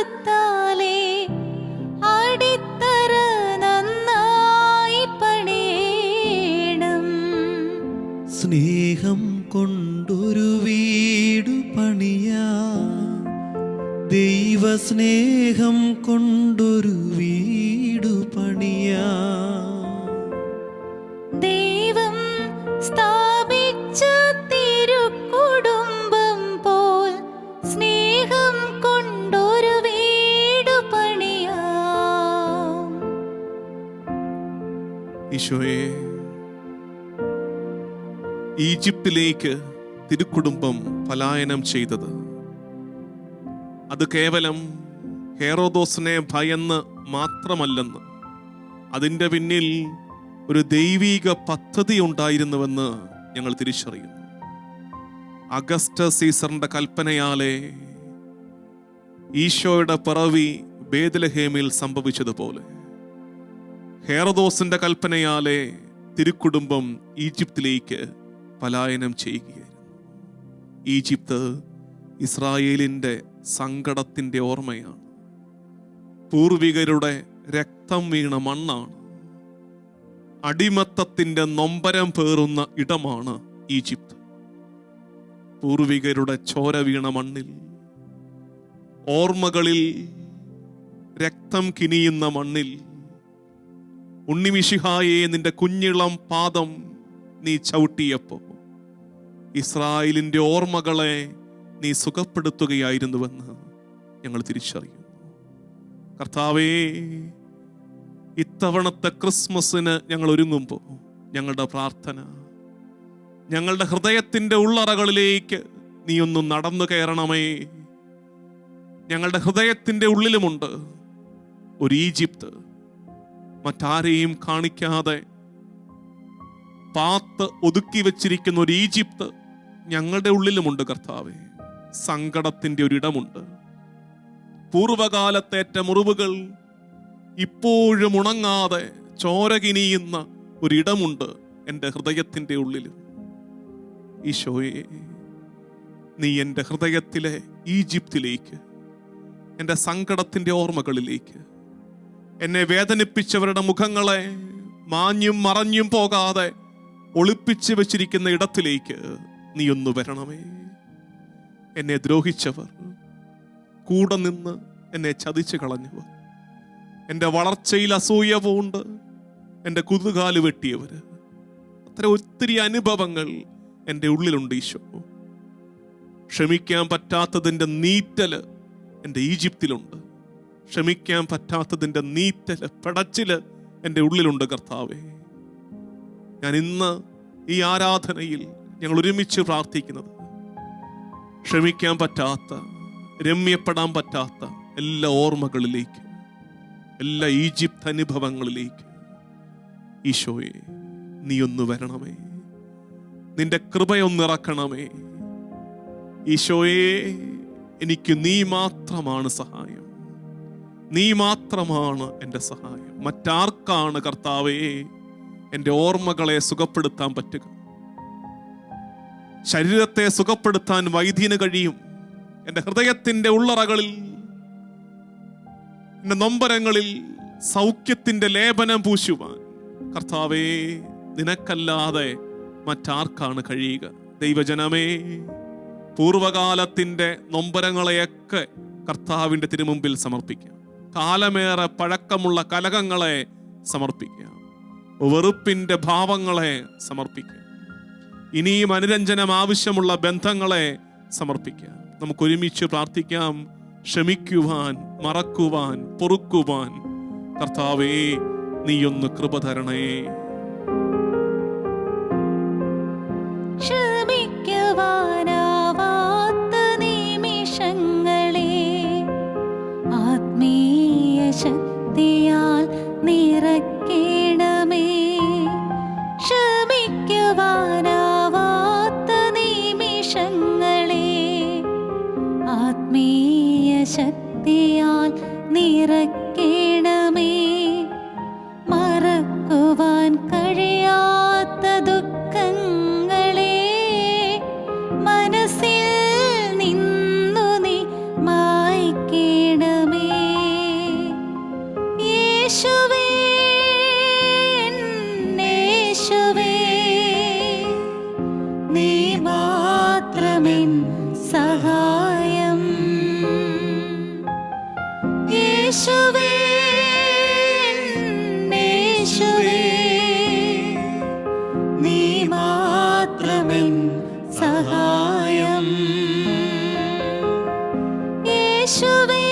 അടിത്തറ നന്നായി പണിയണം. സ്നേഹം കൊണ്ടൊരു വീടു പണിയാ, ദൈവസ്നേഹം കൊണ്ടൊരു വീടു പണിയാ, ദൈവം സ്ഥാപിച്ച തിരുക്കുടുംബം പോൽ സ്നേഹം കൊണ്ടൊരു വീടു പണിയാം. ഈശോയെ, ഈജിപ്തിലേക്ക് തിരുക്കുടുംബം പലായനം ചെയ്തത് അത് കേവലം ഹെറോദോസിനെ ഭയന്ന് മാത്രമല്ലെന്ന്, അതിൻ്റെ പിന്നിൽ ഒരു ദൈവീക പദ്ധതി ഉണ്ടായിരുന്നുവെന്ന് ഞങ്ങൾ തിരിച്ചറിയുന്നു. അഗസ്റ്റസ് സീസറിന്റെ കൽപ്പനയാലെ ഈശോയുടെ പിറവി ബേത്ലഹേമിൽ സംഭവിച്ചതുപോലെ ഹെറോദോസിന്റെ കൽപ്പനയാലെ തിരുക്കുടുംബം ഈജിപ്തിലേക്ക് പലായനം ചെയ്യുകയായിരുന്നു. ഈജിപ്ത് ഇസ്രായേലിൻ്റെ സങ്കടത്തിൻ്റെ ഓർമ്മയാണ്. പൂർവികരുടെ രക്തം വീണ മണ്ണാണ്. അടിമത്തത്തിൻ്റെ നൊമ്പരം പേറുന്ന ഇടമാണ് ഈജിപ്ത്. പൂർവികരുടെ ചോര വീണ മണ്ണിൽ, ഓർമ്മകളിൽ രക്തം കിനിയുന്ന മണ്ണിൽ, ഉണ്ണിമിശിഹായെ നിന്റെ കുഞ്ഞിളം പാദം നീ ചവിട്ടിയപ്പോൾ ഇസ്രായേലിൻ്റെ ഓർമ്മകളെ നീ സുഖപ്പെടുത്തുകയായിരുന്നുവെന്ന് ഞങ്ങൾ തിരിച്ചറിയുന്നു. കർത്താവേ, ഇത്തവണത്തെ ക്രിസ്മസിന് ഞങ്ങൾ ഒരുങ്ങുമ്പോൾ ഞങ്ങളുടെ പ്രാർത്ഥന, ഞങ്ങളുടെ ഹൃദയത്തിൻ്റെ ഉള്ളറകളിലേക്ക് നീ ഒന്ന് നടന്നു കയറണമേ. ഞങ്ങളുടെ ഹൃദയത്തിൻ്റെ ഉള്ളിലുമുണ്ട് ഒരു ഈജിപ്ത്, മറ്റാരെയും കാണിക്കാതെ പാത്ത് ഒതുക്കി വെച്ചിരിക്കുന്ന ഒരു ഈജിപ്ത് ഞങ്ങളുടെ ഉള്ളിലുമുണ്ട് കർത്താവേ. സങ്കടത്തിൻ്റെ ഒരിടമുണ്ട്. പൂർവകാലത്തേറ്റ മുറിവുകൾ ഇപ്പോഴും ഉണങ്ങാതെ ചോര കിനിയുന്ന ഒരിടമുണ്ട് എൻ്റെ ഹൃദയത്തിൻ്റെ ഉള്ളിലും. ഈശോയെ, നീ എൻ്റെ ഹൃദയത്തിലെ ഈജിപ്തിലേക്ക്, എൻ്റെ സങ്കടത്തിൻ്റെ ഓർമ്മകളിലേക്ക്, എന്നെ വേദനിപ്പിച്ചവരുടെ മുഖങ്ങളെ മാഞ്ഞും മറഞ്ഞും പോകാതെ ഒളിപ്പിച്ചു വെച്ചിരിക്കുന്ന ഇടത്തിലേക്ക് നീ ഒന്ന് വരണമേ. എന്നെ ദ്രോഹിച്ചവർ, കൂടെ നിന്ന് എന്നെ ചതിച്ചു കളഞ്ഞവർ, എൻ്റെ വളർച്ചയിൽ അസൂയ പൂണ്ട് എൻ്റെ കുതുകാല് വെട്ടിയവർ, അത്തരം ഒത്തിരി അനുഭവങ്ങൾ എൻ്റെ ഉള്ളിലുണ്ട് ഈശോ. ക്ഷമിക്കാൻ പറ്റാത്തതിൻ്റെ നീറ്റല് എൻ്റെ ഈജിപ്തിലുണ്ട്. ക്ഷമിക്കാൻ പറ്റാത്തതിൻ്റെ നീറ്റല്, പിടച്ചില് എൻ്റെ ഉള്ളിലുണ്ട് കർത്താവേ. ഞാൻ ഇന്ന് ഈ ആരാധനയിൽ ഞങ്ങൾ ഒരുമിച്ച് പ്രാർത്ഥിക്കുന്നത് ക്ഷമിക്കാൻ പറ്റാത്ത, രമ്യപ്പെടാൻ പറ്റാത്ത എല്ലാ ഓർമ്മകളിലേക്ക്, എല്ലാ ഈജിപ്ത് അനുഭവങ്ങളിലേക്ക് ഈശോയെ നീ ഒന്ന് വരണമേ, നിന്റെ കൃപയൊന്നിറക്കണമേ. ഈശോയെ, എനിക്ക് നീ മാത്രമാണ് സഹായം, നീ മാത്രമാണ് എൻ്റെ സഹായം. മറ്റാർക്കാണ് കർത്താവേ എൻ്റെ ഓർമ്മകളെ സുഖപ്പെടുത്താൻ പറ്റുക? ശരീരത്തെ സുഖപ്പെടുത്താൻ വൈദ്യന് കഴിയും. എൻ്റെ ഹൃദയത്തിൻ്റെ ഉള്ളറകളിൽ, എൻ്റെ നൊമ്പരങ്ങളിൽ സൗഖ്യത്തിൻ്റെ ലേപനം പൂശുവാൻ കർത്താവേ നിനക്കല്ലാതെ മറ്റാർക്കാണ് കഴിയുക? ദൈവജനമേ, പൂർവകാലത്തിൻ്റെ നൊമ്പരങ്ങളെയൊക്കെ കർത്താവിൻ്റെ തിരുമുമ്പിൽ സമർപ്പിക്കാം. കാലമേറെ പഴക്കമുള്ള കലഹങ്ങളെ സമർപ്പിക്കാം, വെറുപ്പിൻ്റെ ഭാവങ്ങളെ സമർപ്പിക്കാം, ഇനിയും അനുരഞ്ജനം ആവശ്യമുള്ള ബന്ധങ്ങളെ സമർപ്പിക്കാം. നമുക്കൊരുമിച്ച് പ്രാർത്ഥിക്കാം. ക്ഷമിക്കുവാൻ, മറക്കുവാൻ, പൊറുക്കുവാൻ കർത്താവേ നീയൊന്ന് കൃപ തരണേ. ക്ഷമിക്കുവാനാവാത്ത നിമിഷങ്ങളെ ആത്മീയ ശക്തിയാൽ നിറയ്ക്കണമേ. ക്ഷമിക്കുവാനാവാത്ത നിമിഷങ്ങളെ ആത്മീയ ശക്തിയാൽ നിറയ്ക്കണമേ. മറക്കുവാൻ കഴിയാത്ത ദുഃഖങ്ങളെ മനസ്സിൽ നിന്നു നീ മായ്ക്കണമേ. യേശുവേ, യേശുവേ, നീ മാത്രമെൻ സഹായം. യേശുവേ, യേശുവേ, നീ മാത്രമെൻ സഹായം. യേശുവേ,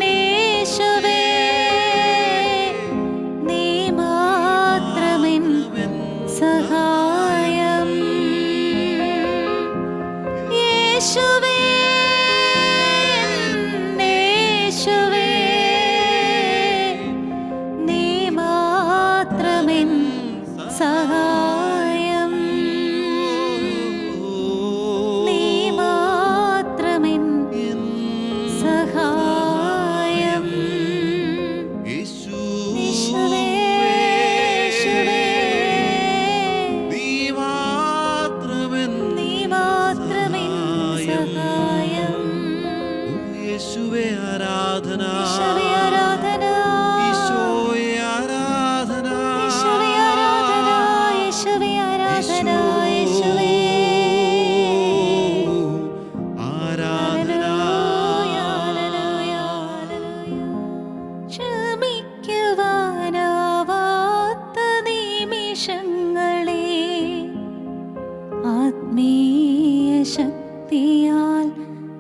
യേശുവേ, നീ മാത്രമെൻ സഹായം. യേശുവേ, യേശുവേ, നീ മാത്രമെൻ സഹായം. നീ മാത്രമെൻ സഹായം. യേശുവേ, യേശുവേ, നീ മാത്രമെൻ നീ മാത്രമെൻ സഹായം. യേശുവേ ആരാധന, യേശുവേ ആരാധന, ഈശോയെ ആരാധന, യേശുവേ ആരാധന, യേശുവേ ആരാധന, യേശുവേ ആരാധന. Hallelujah, hallelujah. ക്ഷമിക്കുവാനാവാത്ത നിമിഷങ്ങളെ ആത്മീയ ശക്തിയാൽ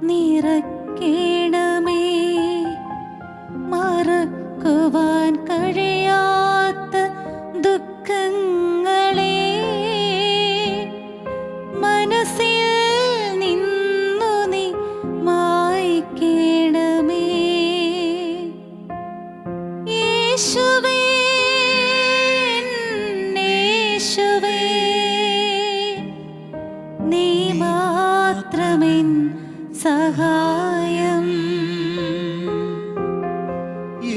നിറയ്ക്കണമേ. മറക്കുവാൻ കഴിയാത്ത ദുഃഖങ്ങളെ മനസ്സിൽ നിന്നു നീ മായ്ക്കണമേ. യേശുവേ, യേശുവേ, നീ മാത്രമെൻ സഹായം.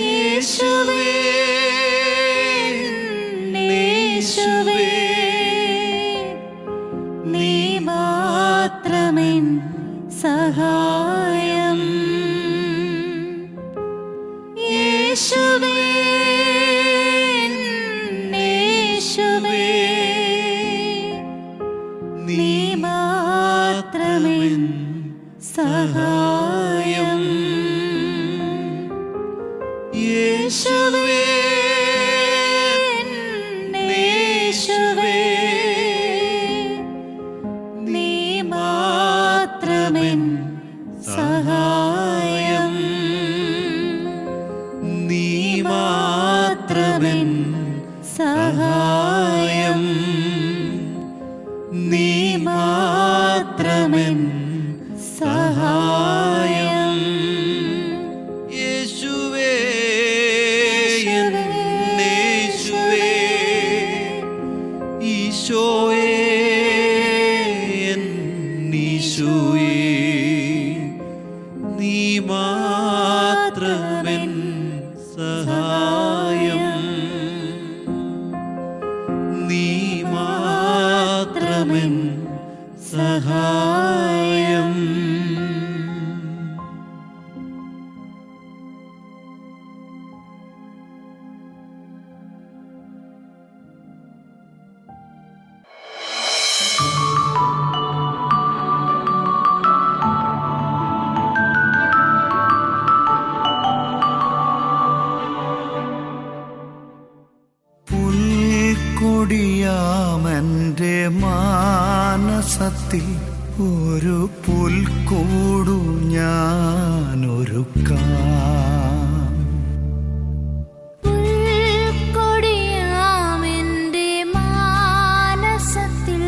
യേശുവേ, യേശുവേ, നീ മാത്രമെൻ സഹായം. യേശുവേ, യേശുവേ, നീ മാത്രമെൻ സഹായം. യേശുവേ, യേശുവേ, നീ മാത്രമെൻ സഹായം. നീ മാത്രമെൻ സഹായം. നീ മാത്രമെൻ സഹായം. മാത്രമെൻ സഹായം. പുൽക്കൊടിയാമെൻ്റെ മാനസത്തിൽ ഒരു പുൽക്കൂടു ഞാനൊരുക്കാം. പുൽക്കൊടിയാമെന്റെ മാനസത്തിൽ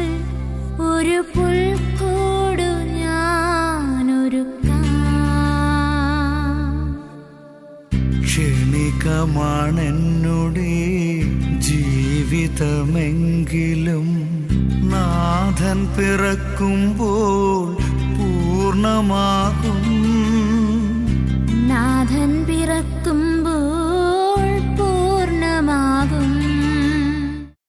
ഒരു പുൽക്കൂടു ഞാനൊരുക്കാം. ക്ഷണികമാണെന്നുടെ ജീവിതമെങ്കിലും നാഥൻ പിറക്കുമ്പോൾ പൂർണ്ണമാകും. നാഥൻ പിറക്കും